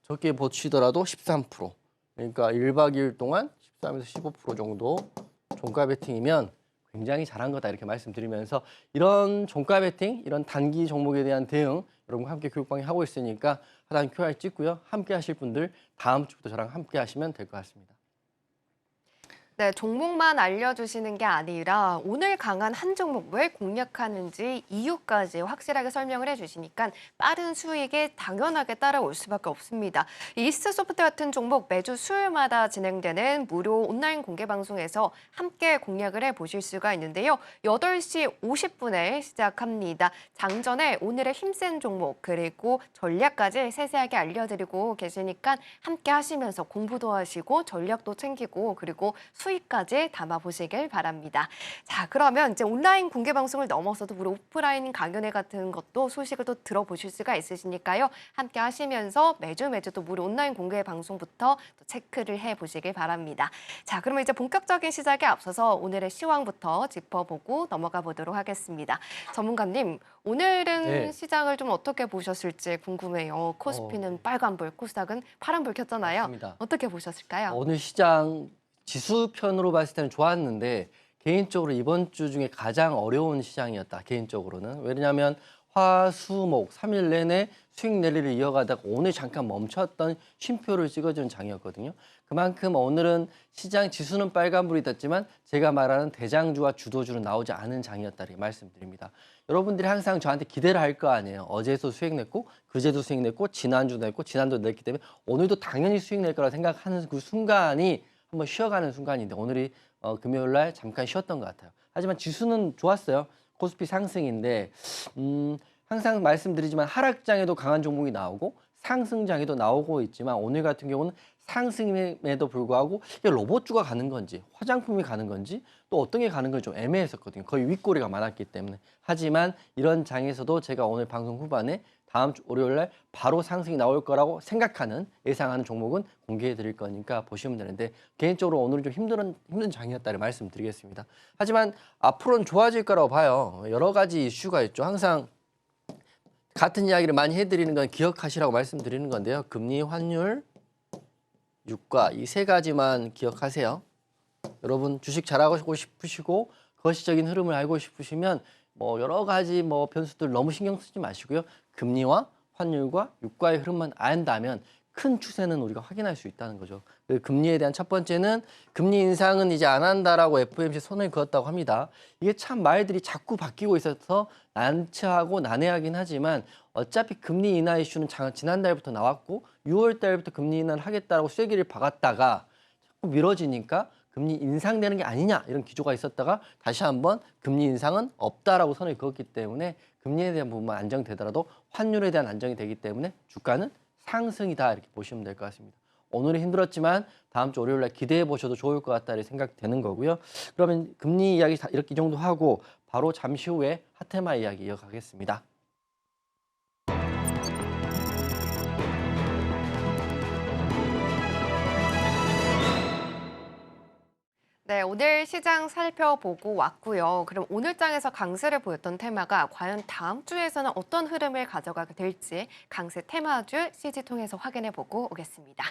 적게 보시더라도 13%. 그러니까 1박 2일 동안 13에서 15% 정도 종가 베팅이면 굉장히 잘한 거다 이렇게 말씀드리면서 이런 종가 베팅, 이런 단기 종목에 대한 대응 여러분과 함께 교육방에 하고 있으니까 하단 QR 찍고요. 함께 하실 분들 다음 주부터 저랑 함께 하시면 될 것 같습니다. 네, 종목만 알려주시는 게 아니라 오늘 강한 한 종목 왜 공략하는지 이유까지 확실하게 설명을 해주시니까 빠른 수익에 당연하게 따라올 수밖에 없습니다. 이스트 소프트 같은 종목 매주 수요일마다 진행되는 무료 온라인 공개 방송에서 함께 공략을 해보실 수가 있는데요. 8시 50분에 시작합니다. 장전에 오늘의 힘센 종목 그리고 전략까지 세세하게 알려드리고 계시니까 함께 하시면서 공부도 하시고 전략도 챙기고 그리고 수익까지 담아보시길 바랍니다. 자, 그러면 이제 온라인 공개 방송을 넘어서도 우리 오프라인 강연회 같은 것도 소식을 또 들어보실 수가 있으시니까요. 함께 하시면서 매주 또 무료 온라인 공개 방송부터 또 체크를 해보시길 바랍니다. 자, 그러면 이제 본격적인 시작에 앞서서 오늘의 시황부터 짚어보고 넘어가 보도록 하겠습니다. 전문가님, 오늘은 네. 시장을 좀 어떻게 보셨을지 궁금해요. 코스피는 빨간불, 코스닥은 파란불 켰잖아요. 맞습니다. 어떻게 보셨을까요? 오늘 시장 지수 편으로 봤을 때는 좋았는데 개인적으로 이번 주 중에 가장 어려운 시장이었다. 개인적으로는. 왜냐하면 화, 수, 목 3일 내내 수익 랠리를 이어가다가 오늘 잠깐 멈췄던 쉼표를 찍어준 장이었거든요. 그만큼 오늘은 시장 지수는 빨간불이 떴지만 제가 말하는 대장주와 주도주는 나오지 않은 장이었다 이렇게 말씀드립니다. 여러분들이 항상 저한테 기대를 할 거 아니에요. 어제도 수익 냈고 그제도 수익 냈고 지난주도 냈고 지난주도 냈기 때문에 오늘도 당연히 수익 낼 거라 생각하는 그 순간이 한번 쉬어가는 순간인데 오늘이 금요일 날 잠깐 쉬었던 것 같아요. 하지만 지수는 좋았어요. 코스피 상승인데 항상 말씀드리지만 하락장에도 강한 종목이 나오고 상승장에도 나오고 있지만 오늘 같은 경우는 상승임에도 불구하고 이게 로봇주가 가는 건지 화장품이 가는 건지 또 어떤 게 가는 건지 좀 애매했었거든요. 거의 윗꼬리가 많았기 때문에. 하지만 이런 장에서도 제가 오늘 방송 후반에 다음 주 월요일 날 바로 상승이 나올 거라고 생각하는 예상하는 종목은 공개해 드릴 거니까 보시면 되는데 개인적으로 오늘은 좀 힘든 장이었다를 말씀드리겠습니다. 하지만 앞으로는 좋아질 거라고 봐요. 여러 가지 이슈가 있죠. 항상 같은 이야기를 많이 해드리는 건 기억하시라고 말씀드리는 건데요. 금리, 환율, 유가 이 세 가지만 기억하세요. 여러분 주식 잘하고 싶으시고 거시적인 흐름을 알고 싶으시면 뭐 여러 가지 뭐 변수들 너무 신경 쓰지 마시고요. 금리와 환율과 유가의 흐름만 안다면 큰 추세는 우리가 확인할 수 있다는 거죠. 그 금리에 대한 첫 번째는 금리 인상은 이제 안 한다라고 FOMC 손을 그었다고 합니다. 이게 참 말들이 자꾸 바뀌고 있어서 난처하고 난해하긴 하지만 어차피 금리 인하 이슈는 지난달부터 나왔고 6월 달부터 금리 인하를 하겠다라고 쐐기를 박았다가 자꾸 미뤄지니까 금리 인상되는 게 아니냐 이런 기조가 있었다가 다시 한번 금리 인상은 없다라고 선을 그었기 때문에 금리에 대한 부분만 안정되더라도 환율에 대한 안정이 되기 때문에 주가는 상승이다 이렇게 보시면 될 것 같습니다. 오늘은 힘들었지만 다음 주 월요일 날 기대해 보셔도 좋을 것 같다 이렇게 생각되는 거고요. 그러면 금리 이야기 이렇게 이 정도 하고 바로 잠시 후에 핫테마 이야기 이어가겠습니다. 네, 오늘 시장 살펴보고 왔고요. 그럼 오늘장에서 강세를 보였던 테마가 과연 다음 주에서는 어떤 흐름을 가져가게 될지 강세 테마주 CG 통해서 확인해보고 오겠습니다.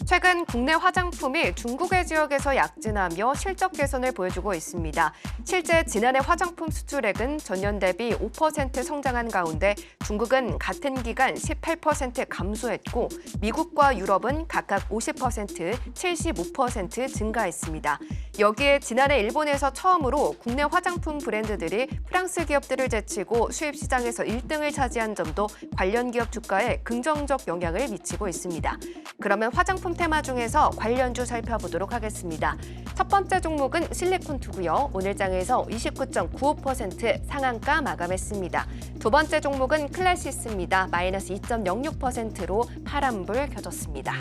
최근 국내 화장품이 중국의 지역에서 약진하며 실적 개선을 보여주고 있습니다. 실제 지난해 화장품 수출액은 전년 대비 5% 성장한 가운데 중국은 같은 기간 18% 감소했고 미국과 유럽은 각각 50%, 75% 증가했습니다. 여기에 지난해 일본에서 처음으로 국내 화장품 브랜드들이 프랑스 기업들을 제치고 수입 시장에서 1등을 차지한 점도 관련 기업 주가에 긍정적 영향을 미치고 있습니다. 그러면 화장품 테마 중에서 관련주 살펴보도록 하겠습니다. 첫 번째 종목은 실리콘투고요. 오늘 장에서 29.95% 상한가 마감했습니다. 두 번째 종목은 클래시스입니다. 마이너스 2.06%로 파란불 켜졌습니다.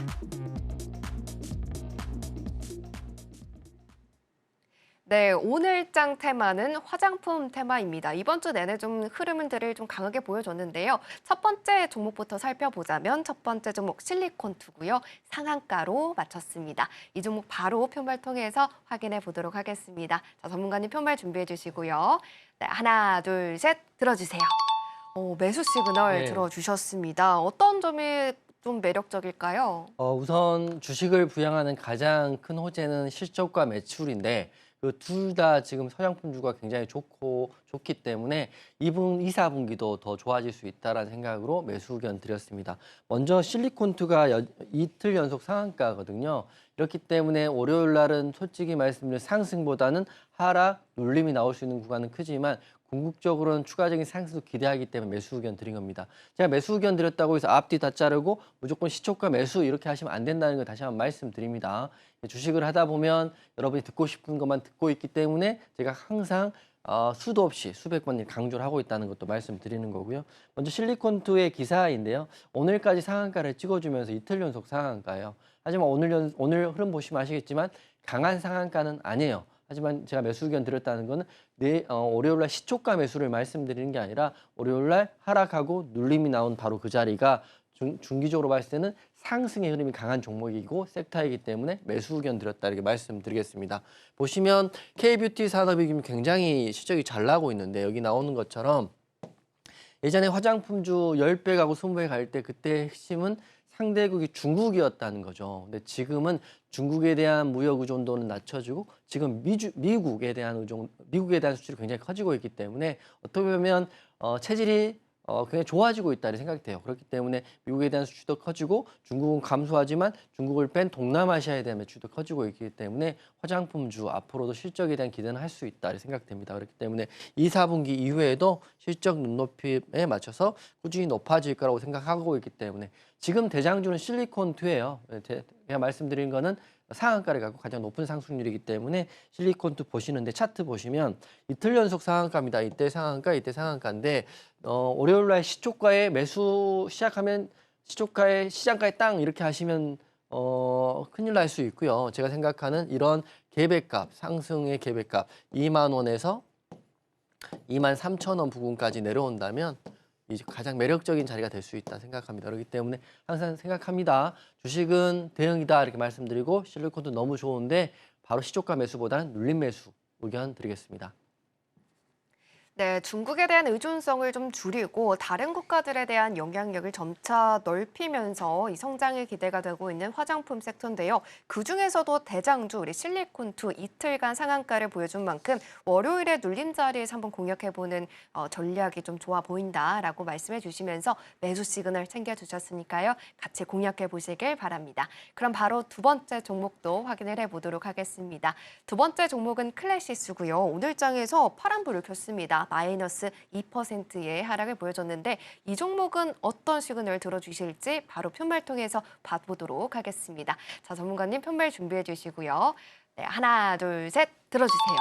네, 오늘장 테마는 화장품 테마입니다. 이번 주 내내 좀 흐름들을 좀 강하게 보여줬는데요. 첫 번째 종목부터 살펴보자면 첫 번째 종목 실리콘투고요. 상한가로 마쳤습니다. 이 종목 바로 표말 통해서 확인해 보도록 하겠습니다. 자, 전문가님 표말 준비해 주시고요. 네, 하나, 둘, 셋 들어주세요. 매수 시그널 네. 들어주셨습니다. 어떤 점이 좀 매력적일까요? 우선 주식을 부양하는 가장 큰 호재는 실적과 매출인데 그 둘 다 지금 서양품주가 굉장히 좋기 때문에 2, 4분기도 더 좋아질 수 있다는 생각으로 매수 의견 드렸습니다. 먼저 실리콘투가 이틀 연속 상한가거든요. 이렇기 때문에 월요일 날은 솔직히 말씀드리면 상승보다는 하락, 눌림이 나올 수 있는 구간은 크지만 궁극적으로는 추가적인 상승도 기대하기 때문에 매수 의견 드린 겁니다. 제가 매수 의견 드렸다고 해서 앞뒤 다 자르고 무조건 시초가 매수 이렇게 하시면 안 된다는 걸 다시 한번 말씀드립니다. 주식을 하다 보면 여러분이 듣고 싶은 것만 듣고 있기 때문에 제가 항상 수도 없이 수백 번 강조를 하고 있다는 것도 말씀드리는 거고요. 먼저 실리콘투의 기사인데요. 오늘까지 상한가를 찍어주면서 이틀 연속 상한가예요. 하지만 오늘 흐름 보시면 아시겠지만 강한 상한가는 아니에요. 하지만 제가 매수 의견 드렸다는 거는 월요일날 시초가 매수를 말씀드리는 게 아니라 월요일날 하락하고 눌림이 나온 바로 그 자리가 중기적으로 봤을 때는 상승의 흐름이 강한 종목이고 섹터이기 때문에 매수 의견 드렸다 이렇게 말씀드리겠습니다. 보시면 K뷰티 산업이 지금 굉장히 실적이 잘 나고 있는데 여기 나오는 것처럼 예전에 화장품주 10배 가고 20배 갈 때 그때 핵심은 상대국이 중국이었다는 거죠. 근데 지금은 중국에 대한 무역 의존도는 낮춰지고 지금 미국에 대한 수출이 굉장히 커지고 있기 때문에 어떻게 보면 체질이 굉장히 좋아지고 있다는 생각이 돼요. 그렇기 때문에 미국에 대한 수출도 커지고 중국은 감소하지만 중국을 뺀 동남아시아에 대한 매출도 커지고 있기 때문에 화장품주 앞으로도 실적에 대한 기대는 할 수 있다 생각됩니다. 그렇기 때문에 2, 4분기 이후에도 실적 눈높이에 맞춰서 꾸준히 높아질 거라고 생각하고 있기 때문에 지금 대장주는 실리콘투예요. 제가 말씀드린 거는 상한가를 갖고 가장 높은 상승률이기 때문에 실리콘투 보시는데 차트 보시면 이틀 연속 상한가입니다. 이때 상한가, 이때 상한가인데 월요일 날 시초가에 매수 시작하면 시초가에 시장가에 땅 이렇게 하시면 큰일 날 수 있고요. 제가 생각하는 이런 계배값, 상승의 계배값 2만 원에서 2만 3천 원 부근까지 내려온다면 이제 가장 매력적인 자리가 될 수 있다 생각합니다. 그렇기 때문에 항상 생각합니다. 주식은 대응이다 이렇게 말씀드리고 실리콘도 너무 좋은데 바로 시초가 매수보다는 눌림 매수 의견 드리겠습니다. 네, 중국에 대한 의존성을 좀 줄이고 다른 국가들에 대한 영향력을 점차 넓히면서 이 성장이 기대가 되고 있는 화장품 섹터인데요. 그중에서도 대장주 우리 실리콘투 이틀간 상한가를 보여준 만큼 월요일에 눌림 자리에서 한번 공략해보는 전략이 좀 좋아 보인다라고 말씀해 주시면서 매수 시그널 챙겨주셨으니까요. 같이 공략해 보시길 바랍니다. 그럼 바로 두 번째 종목도 확인을 해보도록 하겠습니다. 두 번째 종목은 클래시스고요. 오늘 장에서 파란불을 켰습니다. 마이너스 2%의 하락을 보여줬는데 이 종목은 어떤 시그널 들어주실지 바로 편말 통해서 봐보도록 하겠습니다. 자, 전문가님 편말 준비해 주시고요. 네, 하나, 둘, 셋 들어주세요.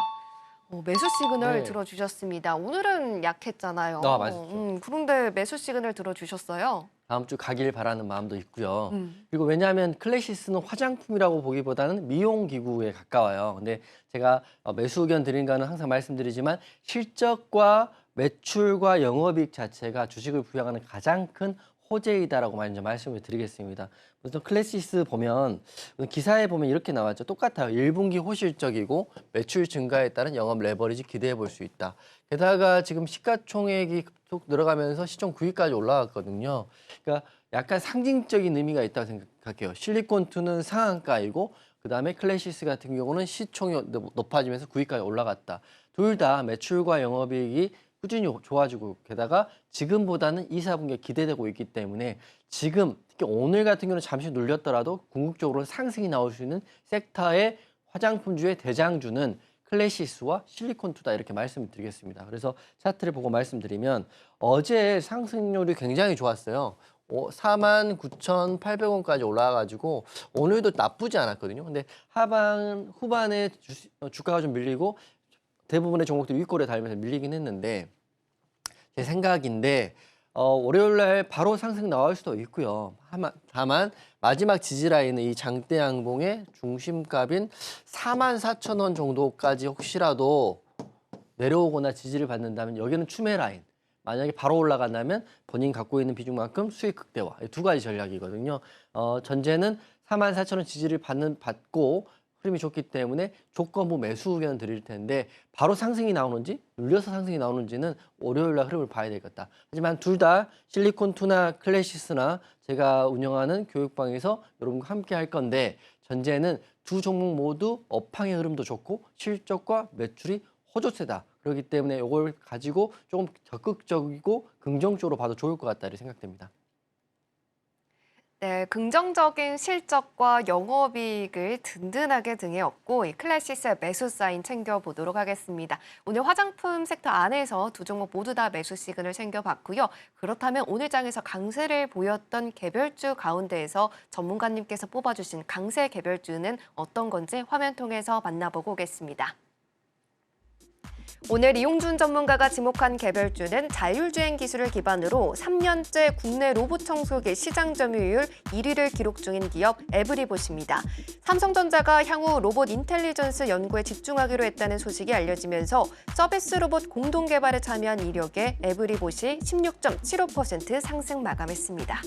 매수 시그널 네. 들어주셨습니다. 오늘은 약했잖아요. 맞았죠. 그런데 매수 시그널 들어주셨어요. 다음 주 가길 바라는 마음도 있고요. 그리고 왜냐하면 클래시스는 화장품이라고 보기보다는 미용 기구에 가까워요. 근데 제가 매수 의견 드린 거는 항상 말씀드리지만 실적과 매출과 영업이익 자체가 주식을 부양하는 가장 큰 호재이다라고 먼저 말씀을 드리겠습니다. 우선 클래시스 보면 기사에 보면 이렇게 나왔죠. 똑같아요. 1분기 호실적이고 매출 증가에 따른 영업 레버리지 기대해 볼 수 있다. 게다가 지금 시가총액이 계속 늘어가면서 시총 9위까지 올라갔거든요. 그러니까 약간 상징적인 의미가 있다고 생각해요. 실리콘2는 상한가이고 그다음에 클래시스 같은 경우는 시총이 높아지면서 9위까지 올라갔다. 둘 다 매출과 영업이익이 꾸준히 좋아지고 게다가 지금보다는 2, 4분기가 기대되고 있기 때문에 지금 특히 오늘 같은 경우는 잠시 눌렸더라도 궁극적으로 상승이 나올 수 있는 섹터의 화장품주의 대장주는 클래시스와 실리콘2다 이렇게 말씀을 드리겠습니다. 그래서 차트를 보고 말씀드리면 어제 상승률이 굉장히 좋았어요. 49,800원까지 올라와가지고 오늘도 나쁘지 않았거든요. 근데 후반에 주가가 좀 밀리고 대부분의 종목들이 윗골에 달면서 밀리긴 했는데 제 생각인데 월요일 날 바로 상승 나올 수도 있고요. 다만 마지막 지지라인은 이 장대 양봉의 중심값인 44,000원 정도까지 혹시라도 내려오거나 지지를 받는다면 여기는 추매 라인. 만약에 바로 올라간다면 본인이 갖고 있는 비중만큼 수익 극대화. 두 가지 전략이거든요. 전제는 44,000원 지지를 받고 흐름이 좋기 때문에 조건부 매수 의견 드릴 텐데 바로 상승이 나오는지 눌려서 상승이 나오는지는 월요일 날 흐름을 봐야 되겠다. 하지만 둘 다 실리콘2나 클래시스나 제가 운영하는 교육방에서 여러분과 함께 할 건데 전제는 두 종목 모두 업황의 흐름도 좋고 실적과 매출이 호조세다. 그렇기 때문에 이걸 가지고 조금 적극적이고 긍정적으로 봐도 좋을 것 같다 이렇게 생각됩니다. 네, 긍정적인 실적과 영업이익을 든든하게 등에 업고 이 클래시스의 매수 사인 챙겨보도록 하겠습니다. 오늘 화장품 섹터 안에서 두 종목 모두 다 매수 시그널 챙겨봤고요. 그렇다면 오늘 장에서 강세를 보였던 개별주 가운데에서 전문가님께서 뽑아주신 강세 개별주는 어떤 건지 화면 통해서 만나보고 오겠습니다. 오늘 이용준 전문가가 지목한 개별주는 자율주행 기술을 기반으로 3년째 국내 로봇 청소기 시장 점유율 1위를 기록 중인 기업 에브리봇입니다. 삼성전자가 향후 로봇 인텔리전스 연구에 집중하기로 했다는 소식이 알려지면서 서비스 로봇 공동 개발에 참여한 이력에 에브리봇이 16.75% 상승 마감했습니다.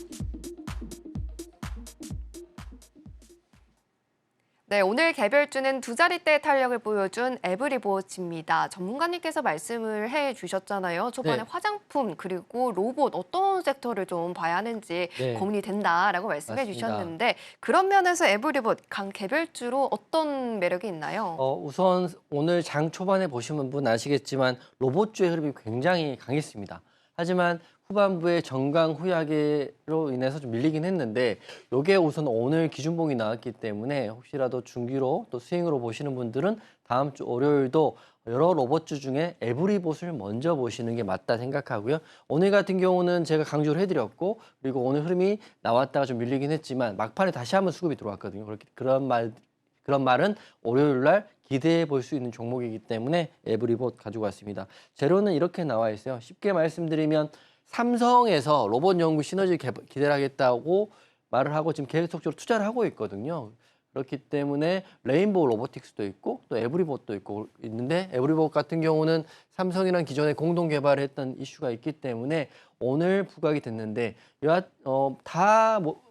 네, 오늘 개별주는 두 자릿대 탄력을 보여준 에브리봇입니다. 전문가님께서 말씀을 해주셨잖아요. 초반에 네. 화장품 그리고 로봇 어떤 섹터를 좀 봐야 하는지 네. 고민이 된다라고 말씀해 맞습니다. 주셨는데 그런 면에서 에브리봇 개별주로 어떤 매력이 있나요? 우선 오늘 장 초반에 보시는 분 아시겠지만 로봇주의 흐름이 굉장히 강했습니다. 하지만 후반부에 정강 후약으로 인해서 좀 밀리긴 했는데 이게 우선 오늘 기준봉이 나왔기 때문에 혹시라도 중기로 또 스윙으로 보시는 분들은 다음 주 월요일도 여러 로봇주 중에 에브리봇을 먼저 보시는 게 맞다 생각하고요. 오늘 같은 경우는 제가 강조를 해드렸고 그리고 오늘 흐름이 나왔다가 좀 밀리긴 했지만 막판에 다시 한번 수급이 들어왔거든요. 그런 말은 월요일 날 기대해 볼 수 있는 종목이기 때문에 에브리봇 가지고 왔습니다. 재료는 이렇게 나와 있어요. 쉽게 말씀드리면 삼성에서 로봇 연구 시너지 기대를 하겠다고 말을 하고 지금 계속적으로 투자를 하고 있거든요. 그렇기 때문에 레인보우 로보틱스도 있고 또 에브리봇도 있는데 에브리봇 같은 경우는 삼성이랑 기존에 공동 개발했던 이슈가 있기 때문에 오늘 부각이 됐는데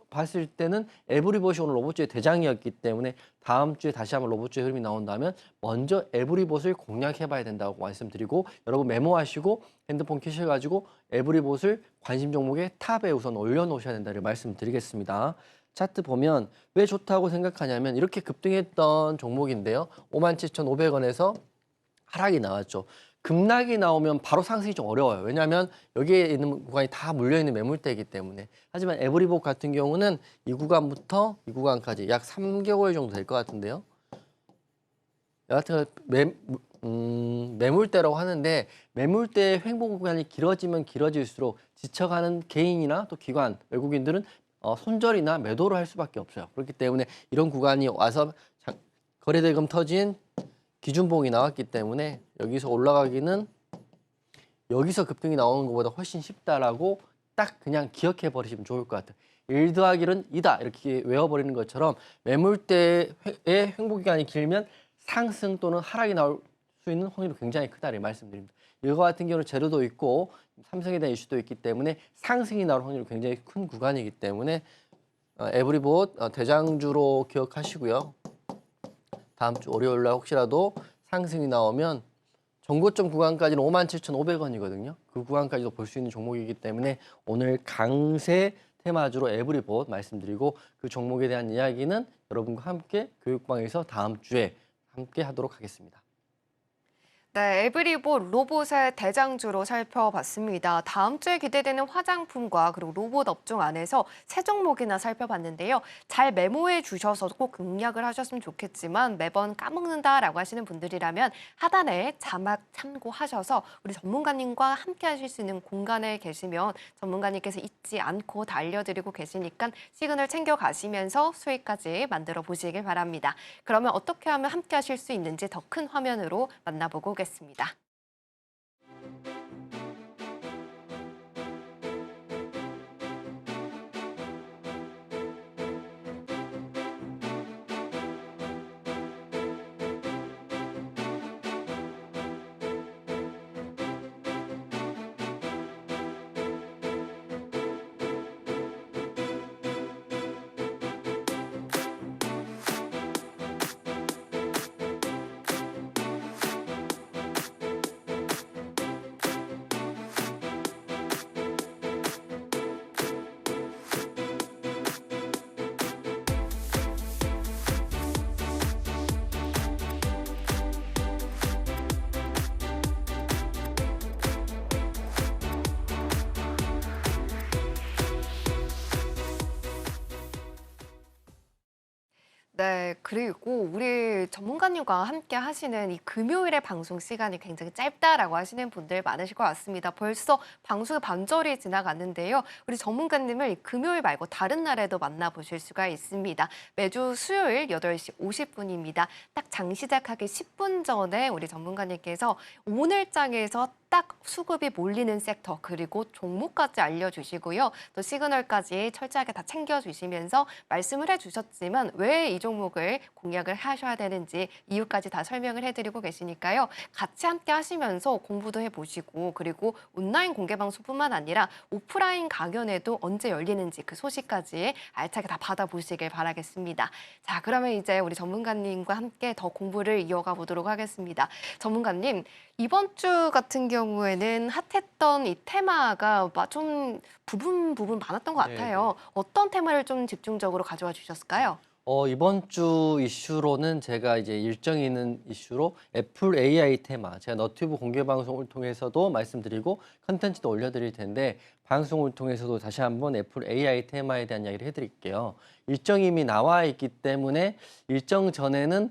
봤을 때는 에브리봇이 오늘 로봇주의 대장이었기 때문에 다음 주에 다시 한번 로봇주의 흐름이 나온다면 먼저 에브리봇을 공략해봐야 된다고 말씀드리고 여러분 메모하시고 핸드폰 켜셔가지고 에브리봇을 관심 종목의 탑에 우선 올려놓으셔야 된다를 말씀드리겠습니다. 차트 보면 왜 좋다고 생각하냐면 이렇게 급등했던 종목인데요. 57,500원에서 하락이 나왔죠. 급락이 나오면 바로 상승이 좀 어려워요. 왜냐하면 여기에 있는 구간이 다 물려있는 매물대이기 때문에. 하지만 에브리봇 같은 경우는 이 구간부터 이 구간까지 약 3개월 정도 될 것 같은데요. 여하튼 매물대라고 하는데 매물대의 횡보 구간이 길어지면 길어질수록 지쳐가는 개인이나 또 기관, 외국인들은 손절이나 매도를 할 수밖에 없어요. 그렇기 때문에 이런 구간이 와서 거래대금 터진 기준봉이 나왔기 때문에 여기서 올라가기는 여기서 급등이 나오는 것보다 훨씬 쉽다라고 딱 그냥 기억해 버리시면 좋을 것 같아요. 1 더하기 1은 2다 이렇게 외워버리는 것처럼 매물대의 횡보 기간이 길면 상승 또는 하락이 나올 수 있는 확률이 굉장히 크다를 말씀드립니다. 이거 같은 경우는 재료도 있고 삼성에 대한 이슈도 있기 때문에 상승이 나올 확률이 굉장히 큰 구간이기 때문에 에브리봇 대장주로 기억하시고요. 다음 주 월요일 날 혹시라도 상승이 나오면 정고점 구간까지는 57,500원이거든요. 그 구간까지도 볼 수 있는 종목이기 때문에 오늘 강세 테마주로 에브리봇 말씀드리고 그 종목에 대한 이야기는 여러분과 함께 교육방에서 다음 주에 함께 하도록 하겠습니다. 네, 에브리봇 로봇의 대장주로 살펴봤습니다. 다음 주에 기대되는 화장품과 그리고 로봇 업종 안에서 세 종목이나 살펴봤는데요. 잘 메모해 주셔서 꼭 공략을 하셨으면 좋겠지만 매번 까먹는다라고 하시는 분들이라면 하단에 자막 참고하셔서 우리 전문가님과 함께 하실 수 있는 공간에 계시면 전문가님께서 잊지 않고 다 알려드리고 계시니까 시그널 챙겨가시면서 수익까지 만들어 보시길 바랍니다. 그러면 어떻게 하면 함께 하실 수 있는지 더 큰 화면으로 만나보고 겠습니다. 네, 그리고 우리 전문가님과 함께 하시는 이 금요일의 방송 시간이 굉장히 짧다라고 하시는 분들 많으실 것 같습니다. 벌써 방송의 반절이 지나갔는데요. 우리 전문가님을 금요일 말고 다른 날에도 만나보실 수가 있습니다. 매주 수요일 8시 50분입니다. 딱 장 시작하기 10분 전에 우리 전문가님께서 오늘 장에서 딱 수급이 몰리는 섹터 그리고 종목까지 알려주시고요. 또 시그널까지 철저하게 다 챙겨주시면서 말씀을 해주셨지만 왜 이 종목을 공략을 하셔야 되는지 이유까지 다 설명을 해드리고 계시니까요. 같이 함께 하시면서 공부도 해보시고 그리고 온라인 공개 방송뿐만 아니라 오프라인 강연에도 언제 열리는지 그 소식까지 알차게 다 받아보시길 바라겠습니다. 자, 그러면 이제 우리 전문가님과 함께 더 공부를 이어가 보도록 하겠습니다. 전문가님, 이번 주 같은 경우에는 핫했던 이 테마가 좀 부분 많았던 것 같아요. 어떤 테마를 좀 집중적으로 가져와 주셨을까요? 이번 주 이슈로는 제가 이제 일정이 있는 이슈로 애플 AI 테마, 제가 너튜브 공개 방송을 통해서도 말씀드리고 컨텐츠도 올려드릴 텐데 방송을 통해서도 다시 한번 애플 AI 테마에 대한 이야기를 해드릴게요. 일정이 이미 나와 있기 때문에 일정 전에는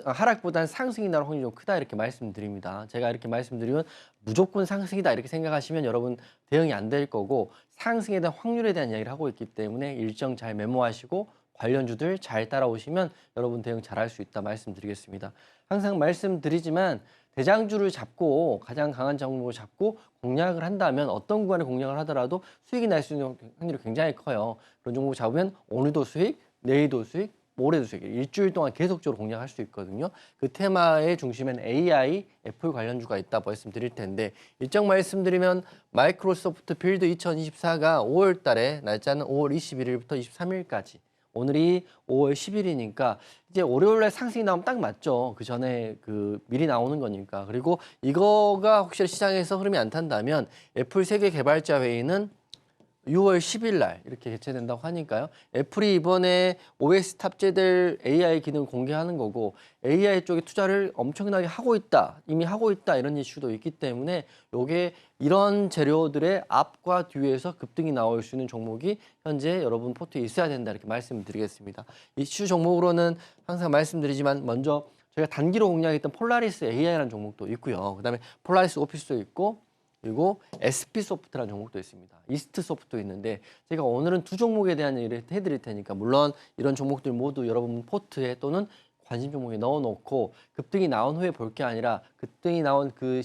하락보다는 상승이 나올 확률이 좀 크다 이렇게 말씀드립니다. 제가 이렇게 말씀드리면 무조건 상승이다 이렇게 생각하시면 여러분 대응이 안 될 거고 상승에 대한 확률에 대한 이야기를 하고 있기 때문에 일정 잘 메모하시고 관련주들 잘 따라오시면 여러분 대응 잘할 수 있다 말씀드리겠습니다. 항상 말씀드리지만 대장주를 잡고 가장 강한 종목을 잡고 공략을 한다면 어떤 구간에 공략을 하더라도 수익이 날 수 있는 확률이 굉장히 커요. 그런 종목을 잡으면 오늘도 수익, 내일도 수익, 모레도 수익, 일주일 동안 계속적으로 공략할 수 있거든요. 그 테마의 중심엔 AI, 애플 관련주가 있다고 말씀드릴 텐데 일정 말씀드리면 마이크로소프트 빌드 2024가 5월 달에 날짜는 5월 21일부터 23일까지 오늘이 5월 10일이니까 이제 월요일날 상승이 나오면 딱 맞죠. 그 전에 미리 나오는 거니까. 그리고 이거가 혹시 시장에서 흐름이 안 탄다면 애플 세계 개발자 회의는 6월 10일 날 이렇게 개최된다고 하니까요. 애플이 이번에 OS 탑재될 AI 기능 공개하는 거고 AI 쪽에 투자를 엄청나게 하고 있다. 이미 하고 있다. 이런 이슈도 있기 때문에 요게 이런 재료들의 앞과 뒤에서 급등이 나올 수 있는 종목이 현재 여러분 포트에 있어야 된다. 이렇게 말씀드리겠습니다. 이슈 종목으로는 항상 말씀드리지만 먼저 저희가 단기로 공략했던 폴라리스 AI라는 종목도 있고요. 그다음에 폴라리스 오피스도 있고 그리고 SP소프트라는 종목도 있습니다. 이스트소프트도 있는데 제가 오늘은 두 종목에 대한 얘기를 해드릴 테니까 물론 이런 종목들 모두 여러분 포트에 또는 관심 종목에 넣어놓고 급등이 나온 후에 볼 게 아니라 급등이 나온 그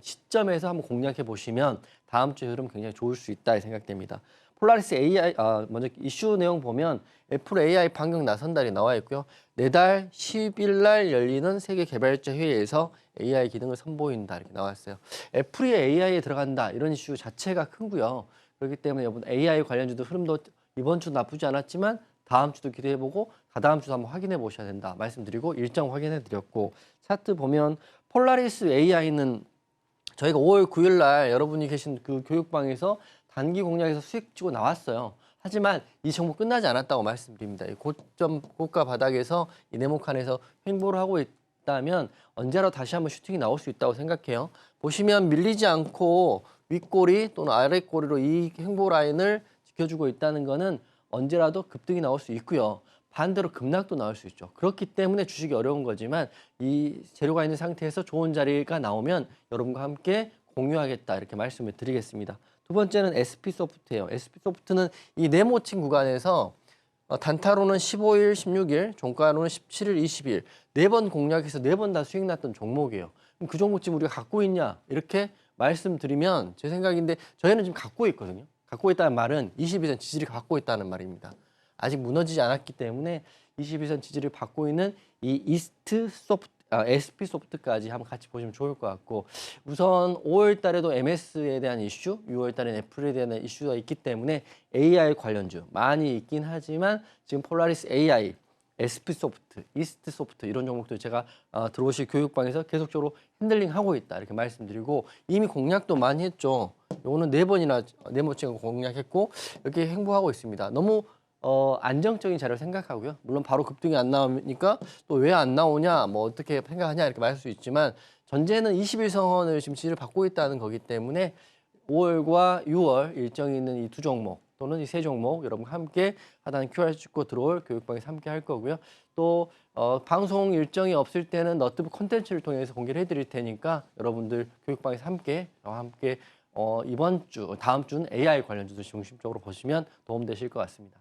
시점에서 한번 공략해 보시면 다음 주에 흐름 굉장히 좋을 수 있다 생각됩니다. 폴라리스 AI 먼저 이슈 내용 보면 애플 AI 반경 나선다리 나와 있고요. 내달 10일 날 열리는 세계 개발자 회의에서 AI 기능을 선보인다 이렇게 나왔어요. 애플이 AI에 들어간다 이런 이슈 자체가 크고요. 그렇기 때문에 여러분 AI 관련주도 흐름도 이번 주 나쁘지 않았지만 다음 주도 기대해보고 다다음 주도 한번 확인해 보셔야 된다 말씀드리고 일정 확인해 드렸고 차트 보면 폴라리스 AI는 저희가 5월 9일 날 여러분이 계신 그 교육방에서 단기 공략에서 수익 주고 나왔어요. 하지만 이 종목 끝나지 않았다고 말씀드립니다. 이 고점 고가 바닥에서 이 네모칸에서 횡보를 하고 있다면 언제라도 다시 한번 슈팅이 나올 수 있다고 생각해요. 보시면 밀리지 않고 윗꼬리 또는 아랫꼬리로 이 횡보 라인을 지켜주고 있다는 거는 언제라도 급등이 나올 수 있고요. 반대로 급락도 나올 수 있죠. 그렇기 때문에 주식이 어려운 거지만 이 재료가 있는 상태에서 좋은 자리가 나오면 여러분과 함께 공유하겠다 이렇게 말씀을 드리겠습니다. 두 번째는 SP소프트예요. SP소프트는 이 네모친 구간에서 단타로는 15일, 16일, 종가로는 17일, 20일 4번 공략해서 4번 다 수익 났던 종목이에요. 그럼 그 종목 지금 우리가 갖고 있냐 이렇게 말씀드리면 제 생각인데 저희는 지금 갖고 있거든요. 갖고 있다는 말은 22선 지지를 갖고 있다는 말입니다. 아직 무너지지 않았기 때문에 22선 지지를 받고 있는 이 SP소프트까지 한번 같이 보시면 좋을 것 같고 우선 5월 달에도 MS에 대한 이슈, 6월 달에는 애플에 대한 이슈가 있기 때문에 AI 관련주 많이 있긴 하지만 지금 폴라리스 AI, SP소프트, 이스트소프트 이런 종목들 제가 들어오실 교육방에서 계속적으로 핸들링하고 있다 이렇게 말씀드리고 이미 공략도 많이 했죠. 요거는 4번이나 네모칭 공략했고 이렇게 행보하고 있습니다. 너무 안정적인 자료를 생각하고요. 물론 바로 급등이 안 나오니까 또 왜 안 나오냐, 뭐 어떻게 생각하냐 이렇게 말할 수 있지만 전제는 21선을 지금 지지를 받고 있다는 거기 때문에 5월과 6월 일정이 있는 이 두 종목 또는 이 세 종목 여러분과 함께 하단 QR 찍고 들어올 교육방에서 함께 할 거고요. 또 방송 일정이 없을 때는 너튜브 콘텐츠를 통해서 공개를 해드릴 테니까 여러분들 교육방에서 함께 이번 주, 다음 주는 AI 관련주도 중심적으로 보시면 도움되실 것 같습니다.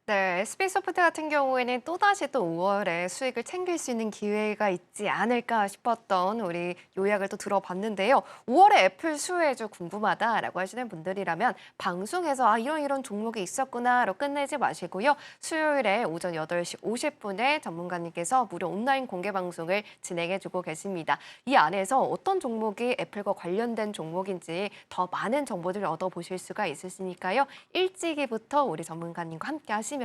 네, SP소프트 같은 경우에는 또다시 또 5월에 수익을 챙길 수 있는 기회가 있지 않을까 싶었던 우리 요약을 또 들어봤는데요. 5월에 애플 수혜주 궁금하다라고 하시는 분들이라면 방송에서 이런 종목이 있었구나로 끝내지 마시고요. 수요일에 오전 8시 50분에 전문가님께서 무료 온라인 공개 방송을 진행해주고 계십니다. 이 안에서 어떤 종목이 애플과 관련된 종목인지 더 많은 정보들을 얻어보실 수가 있으시니까요. 일찍이부터 우리 전문가님과 함께 하시면서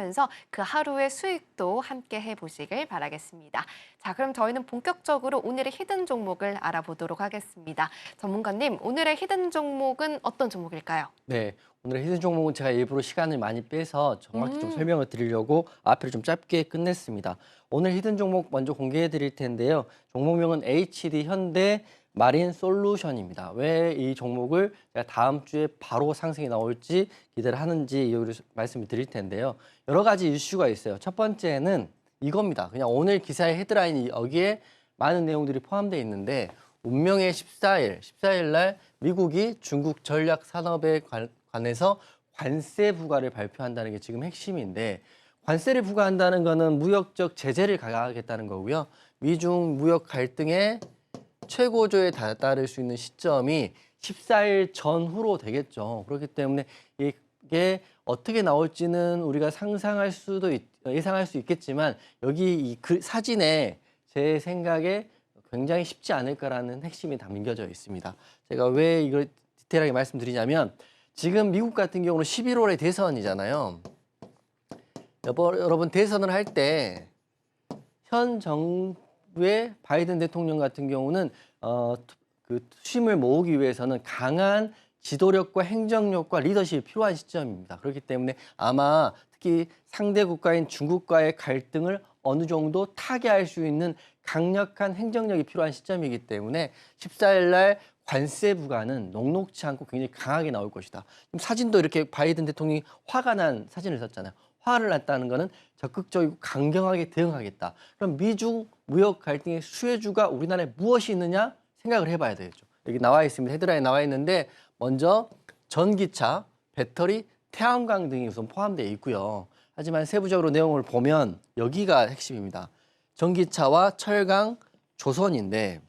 그 하루의 수익도 함께 해보시길 바라겠습니다. 자, 그럼 저희는 본격적으로 오늘의 히든 종목을 알아보도록 하겠습니다. 전문가님, 오늘의 히든 종목은 어떤 종목일까요? 네, 오늘의 히든 종목은 제가 일부러 시간을 많이 빼서 정확히 좀 설명을 드리려고 앞을 좀 짧게 끝냈습니다. 오늘 히든 종목 먼저 공개해 드릴 텐데요. 종목명은 HD 현대 마린 솔루션입니다. 왜 이 종목을 제가 다음 주에 바로 상승이 나올지 기대를 하는지 이유를 말씀을 드릴 텐데요. 여러 가지 이슈가 있어요. 첫 번째는 이겁니다. 그냥 오늘 기사의 헤드라인이 여기에 많은 내용들이 포함되어 있는데 운명의 14일 날 미국이 중국 전략 산업에 관해서 관세 부과를 발표한다는 게 지금 핵심인데 관세를 부과한다는 거는 무역적 제재를 가하겠다는 거고요. 미중 무역 갈등의 최고조에 다다를 수 있는 시점이 14일 전후로 되겠죠. 그렇기 때문에 이게 어떻게 나올지는 우리가 예상할 수 있겠지만 여기 이 사진에 제 생각에 굉장히 쉽지 않을까라는 핵심이 담겨져 있습니다. 제가 왜 이걸 디테일하게 말씀드리냐면 지금 미국 같은 경우는 11월에 대선이잖아요. 여러분 대선을 할 때 현 정부의 바이든 대통령 같은 경우는 그 투심을 모으기 위해서는 강한 지도력과 행정력과 리더십이 필요한 시점입니다. 그렇기 때문에 아마 특히 상대 국가인 중국과의 갈등을 어느 정도 타개할 수 있는 강력한 행정력이 필요한 시점이기 때문에 14일 날 관세 부과는 녹록지 않고 굉장히 강하게 나올 것이다. 사진도 이렇게 바이든 대통령이 화가 난 사진을 썼잖아요. 화를 났다는 것은 적극적이고 강경하게 대응하겠다. 그럼 미중 무역 갈등의 수혜주가 우리나라에 무엇이 있느냐 생각을 해봐야 되겠죠. 여기 나와 있습니다. 헤드라인 나와 있는데 먼저 전기차, 배터리, 태양광 등이 우선 포함되어 있고요. 하지만 세부적으로 내용을 보면 여기가 핵심입니다. 전기차와 철강, 조선인데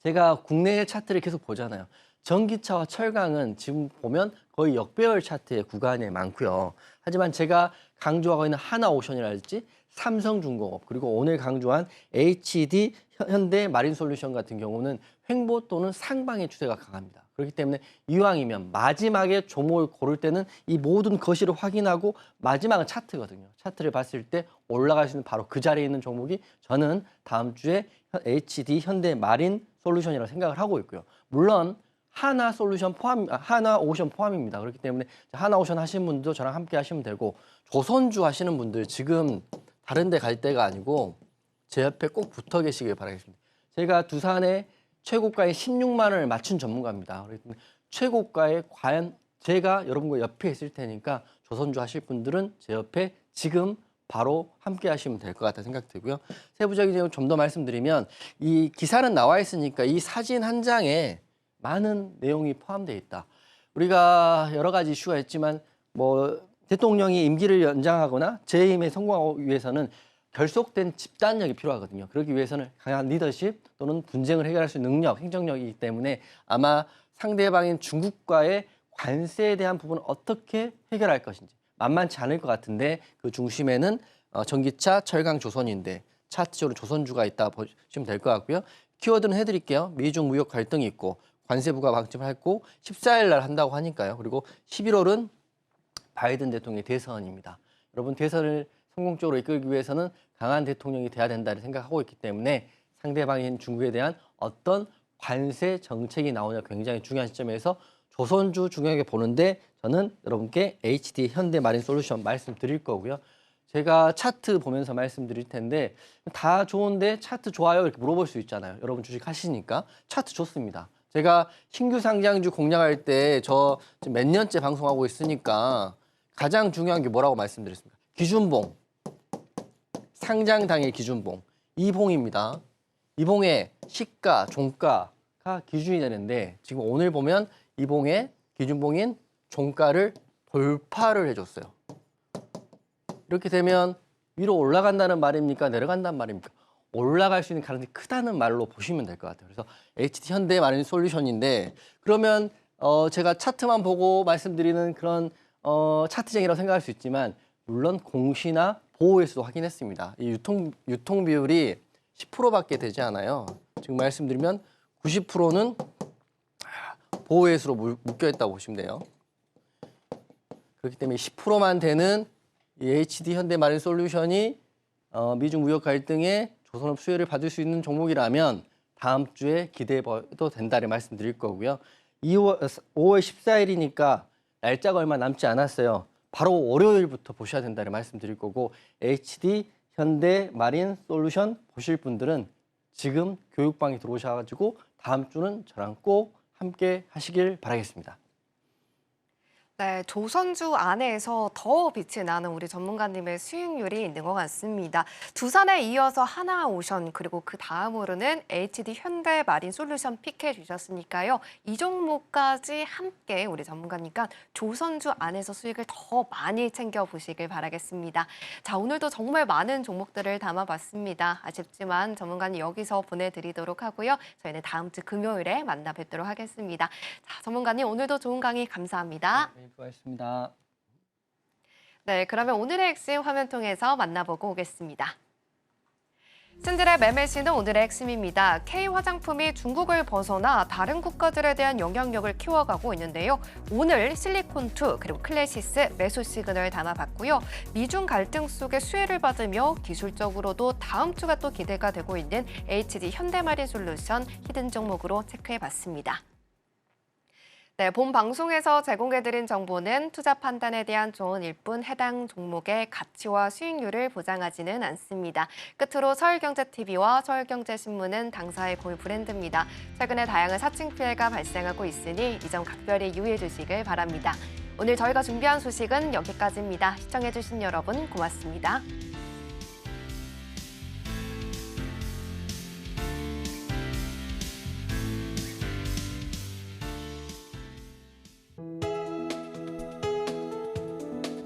제가 국내 차트를 계속 보잖아요. 전기차와 철강은 지금 보면 거의 역배열 차트의 구간에 많고요. 하지만 제가 강조하고 있는 하나오션이랄지 삼성중공업 그리고 오늘 강조한 HD 현대 마린솔루션 같은 경우는 횡보 또는 상방의 추세가 강합니다. 그렇기 때문에 이왕이면 마지막에 종목을 고를 때는 이 모든 거시를 확인하고 마지막은 차트거든요. 차트를 봤을 때 올라갈 수 있는 바로 그 자리에 있는 종목이 저는 다음 주에 HD 현대 마린 솔루션이라고 생각을 하고 있고요. 물론 하나오션 포함입니다. 그렇기 때문에 하나오션 하시는 분도 저랑 함께 하시면 되고 조선주 하시는 분들 지금 다른 데 갈 때가 아니고 제 옆에 꼭 붙어 계시길 바라겠습니다. 제가 두산의 최고가의 16만 원을 맞춘 전문가입니다. 그렇기 때문에 최고가에 과연 제가 여러분과 옆에 있을 테니까 조선주 하실 분들은 제 옆에 지금 바로 함께 하시면 될 것 같다는 생각이 들고요. 세부적인 내용 좀 더 말씀드리면 이 기사는 나와 있으니까 이 사진 한 장에 많은 내용이 포함되어 있다. 우리가 여러 가지 이슈가 있지만 뭐 대통령이 임기를 연장하거나 재임에 성공하기 위해서는 결속된 집단력이 필요하거든요. 그러기 위해서는 강한 리더십 또는 분쟁을 해결할 수 있는 능력, 행정력이기 때문에 아마 상대방인 중국과의 관세에 대한 부분을 어떻게 해결할 것인지 만만치 않을 것 같은데 그 중심에는 전기차, 철강, 조선인데 차트적으로 조선주가 있다 보시면 될 것 같고요. 키워드는 해드릴게요. 미중 무역 갈등이 있고 관세 부과 방침을 했고 14일 날 한다고 하니까요. 그리고 11월은 바이든 대통령의 대선입니다. 여러분 대선을 성공적으로 이끌기 위해서는 강한 대통령이 돼야 된다를 생각하고 있기 때문에 상대방인 중국에 대한 어떤 관세 정책이 나오냐 굉장히 중요한 시점에서 조선주 중요하게 보는데 저는 여러분께 HD 현대마린솔루션 말씀드릴 거고요. 제가 차트 보면서 말씀드릴 텐데 다 좋은데 차트 좋아요 이렇게 물어볼 수 있잖아요. 여러분 주식 하시니까 차트 좋습니다. 제가 신규 상장주 공략할 때 저 지금 몇 년째 방송하고 있으니까 가장 중요한 게 뭐라고 말씀드렸습니까? 기준봉, 상장 당일 기준봉, 이 봉입니다. 이 봉의 시가, 종가가 기준이 되는데 지금 오늘 보면 이 봉의 기준봉인 종가를 돌파를 해줬어요. 이렇게 되면 위로 올라간다는 말입니까? 내려간다는 말입니까? 올라갈 수 있는 가능성이 크다는 말로 보시면 될 것 같아요. 그래서 HD 현대 마린 솔루션인데 그러면 제가 차트만 보고 말씀드리는 그런 차트쟁이라고 생각할 수 있지만 물론 공시나 보호회수도 확인했습니다. 이 유통 비율이 10%밖에 되지 않아요. 지금 말씀드리면 90%는 보호회수로 묶여 있다고 보시면 돼요. 그렇기 때문에 10%만 되는 이 HD 현대 마린 솔루션이 미중 무역 갈등에 조선업 수혜를 받을 수 있는 종목이라면 다음 주에 기대해봐도 된다를 말씀드릴 거고요. 5월 14일이니까 날짜가 얼마 남지 않았어요. 바로 월요일부터 보셔야 된다를 말씀드릴 거고 HD 현대 마린 솔루션 보실 분들은 지금 교육방에 들어오셔가지고 다음 주는 저랑 꼭 함께 하시길 바라겠습니다. 네, 조선주 안에서 더 빛이 나는 우리 전문가님의 수익률이 있는 것 같습니다. 두산에 이어서 하나오션 그리고 그 다음으로는 HD 현대 마린 솔루션 픽해 주셨으니까요. 이 종목까지 함께 우리 전문가님과 조선주 안에서 수익을 더 많이 챙겨보시길 바라겠습니다. 자, 오늘도 정말 많은 종목들을 담아봤습니다. 아쉽지만 전문가님 여기서 보내드리도록 하고요. 저희는 다음 주 금요일에 만나 뵙도록 하겠습니다. 자, 전문가님 오늘도 좋은 강의 감사합니다. 네, 수고하셨습니다. 네, 그러면 오늘의 핵심 화면 통해서 만나보고 오겠습니다. 신들의 매매시는 오늘의 핵심입니다. K화장품이 중국을 벗어나 다른 국가들에 대한 영향력을 키워가고 있는데요. 오늘 실리콘2 그리고 클래시스 매수 시그널 담아봤고요. 미중 갈등 속에 수혜를 받으며 기술적으로도 다음 주가 또 기대가 되고 있는 HD 현대마린솔루션 히든 종목으로 체크해봤습니다. 네, 본 방송에서 제공해드린 정보는 투자 판단에 대한 조언일 뿐 해당 종목의 가치와 수익률을 보장하지는 않습니다. 끝으로 서울경제TV와 서울경제신문은 당사의 고유 브랜드입니다. 최근에 다양한 사칭 피해가 발생하고 있으니 이 점 각별히 유의해 주시길 바랍니다. 오늘 저희가 준비한 소식은 여기까지입니다. 시청해주신 여러분 고맙습니다.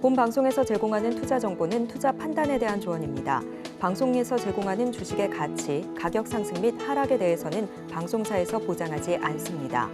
본 방송에서 제공하는 투자 정보는 투자 판단에 대한 조언입니다. 방송에서 제공하는 주식의 가치, 가격 상승 및 하락에 대해서는 방송사에서 보장하지 않습니다.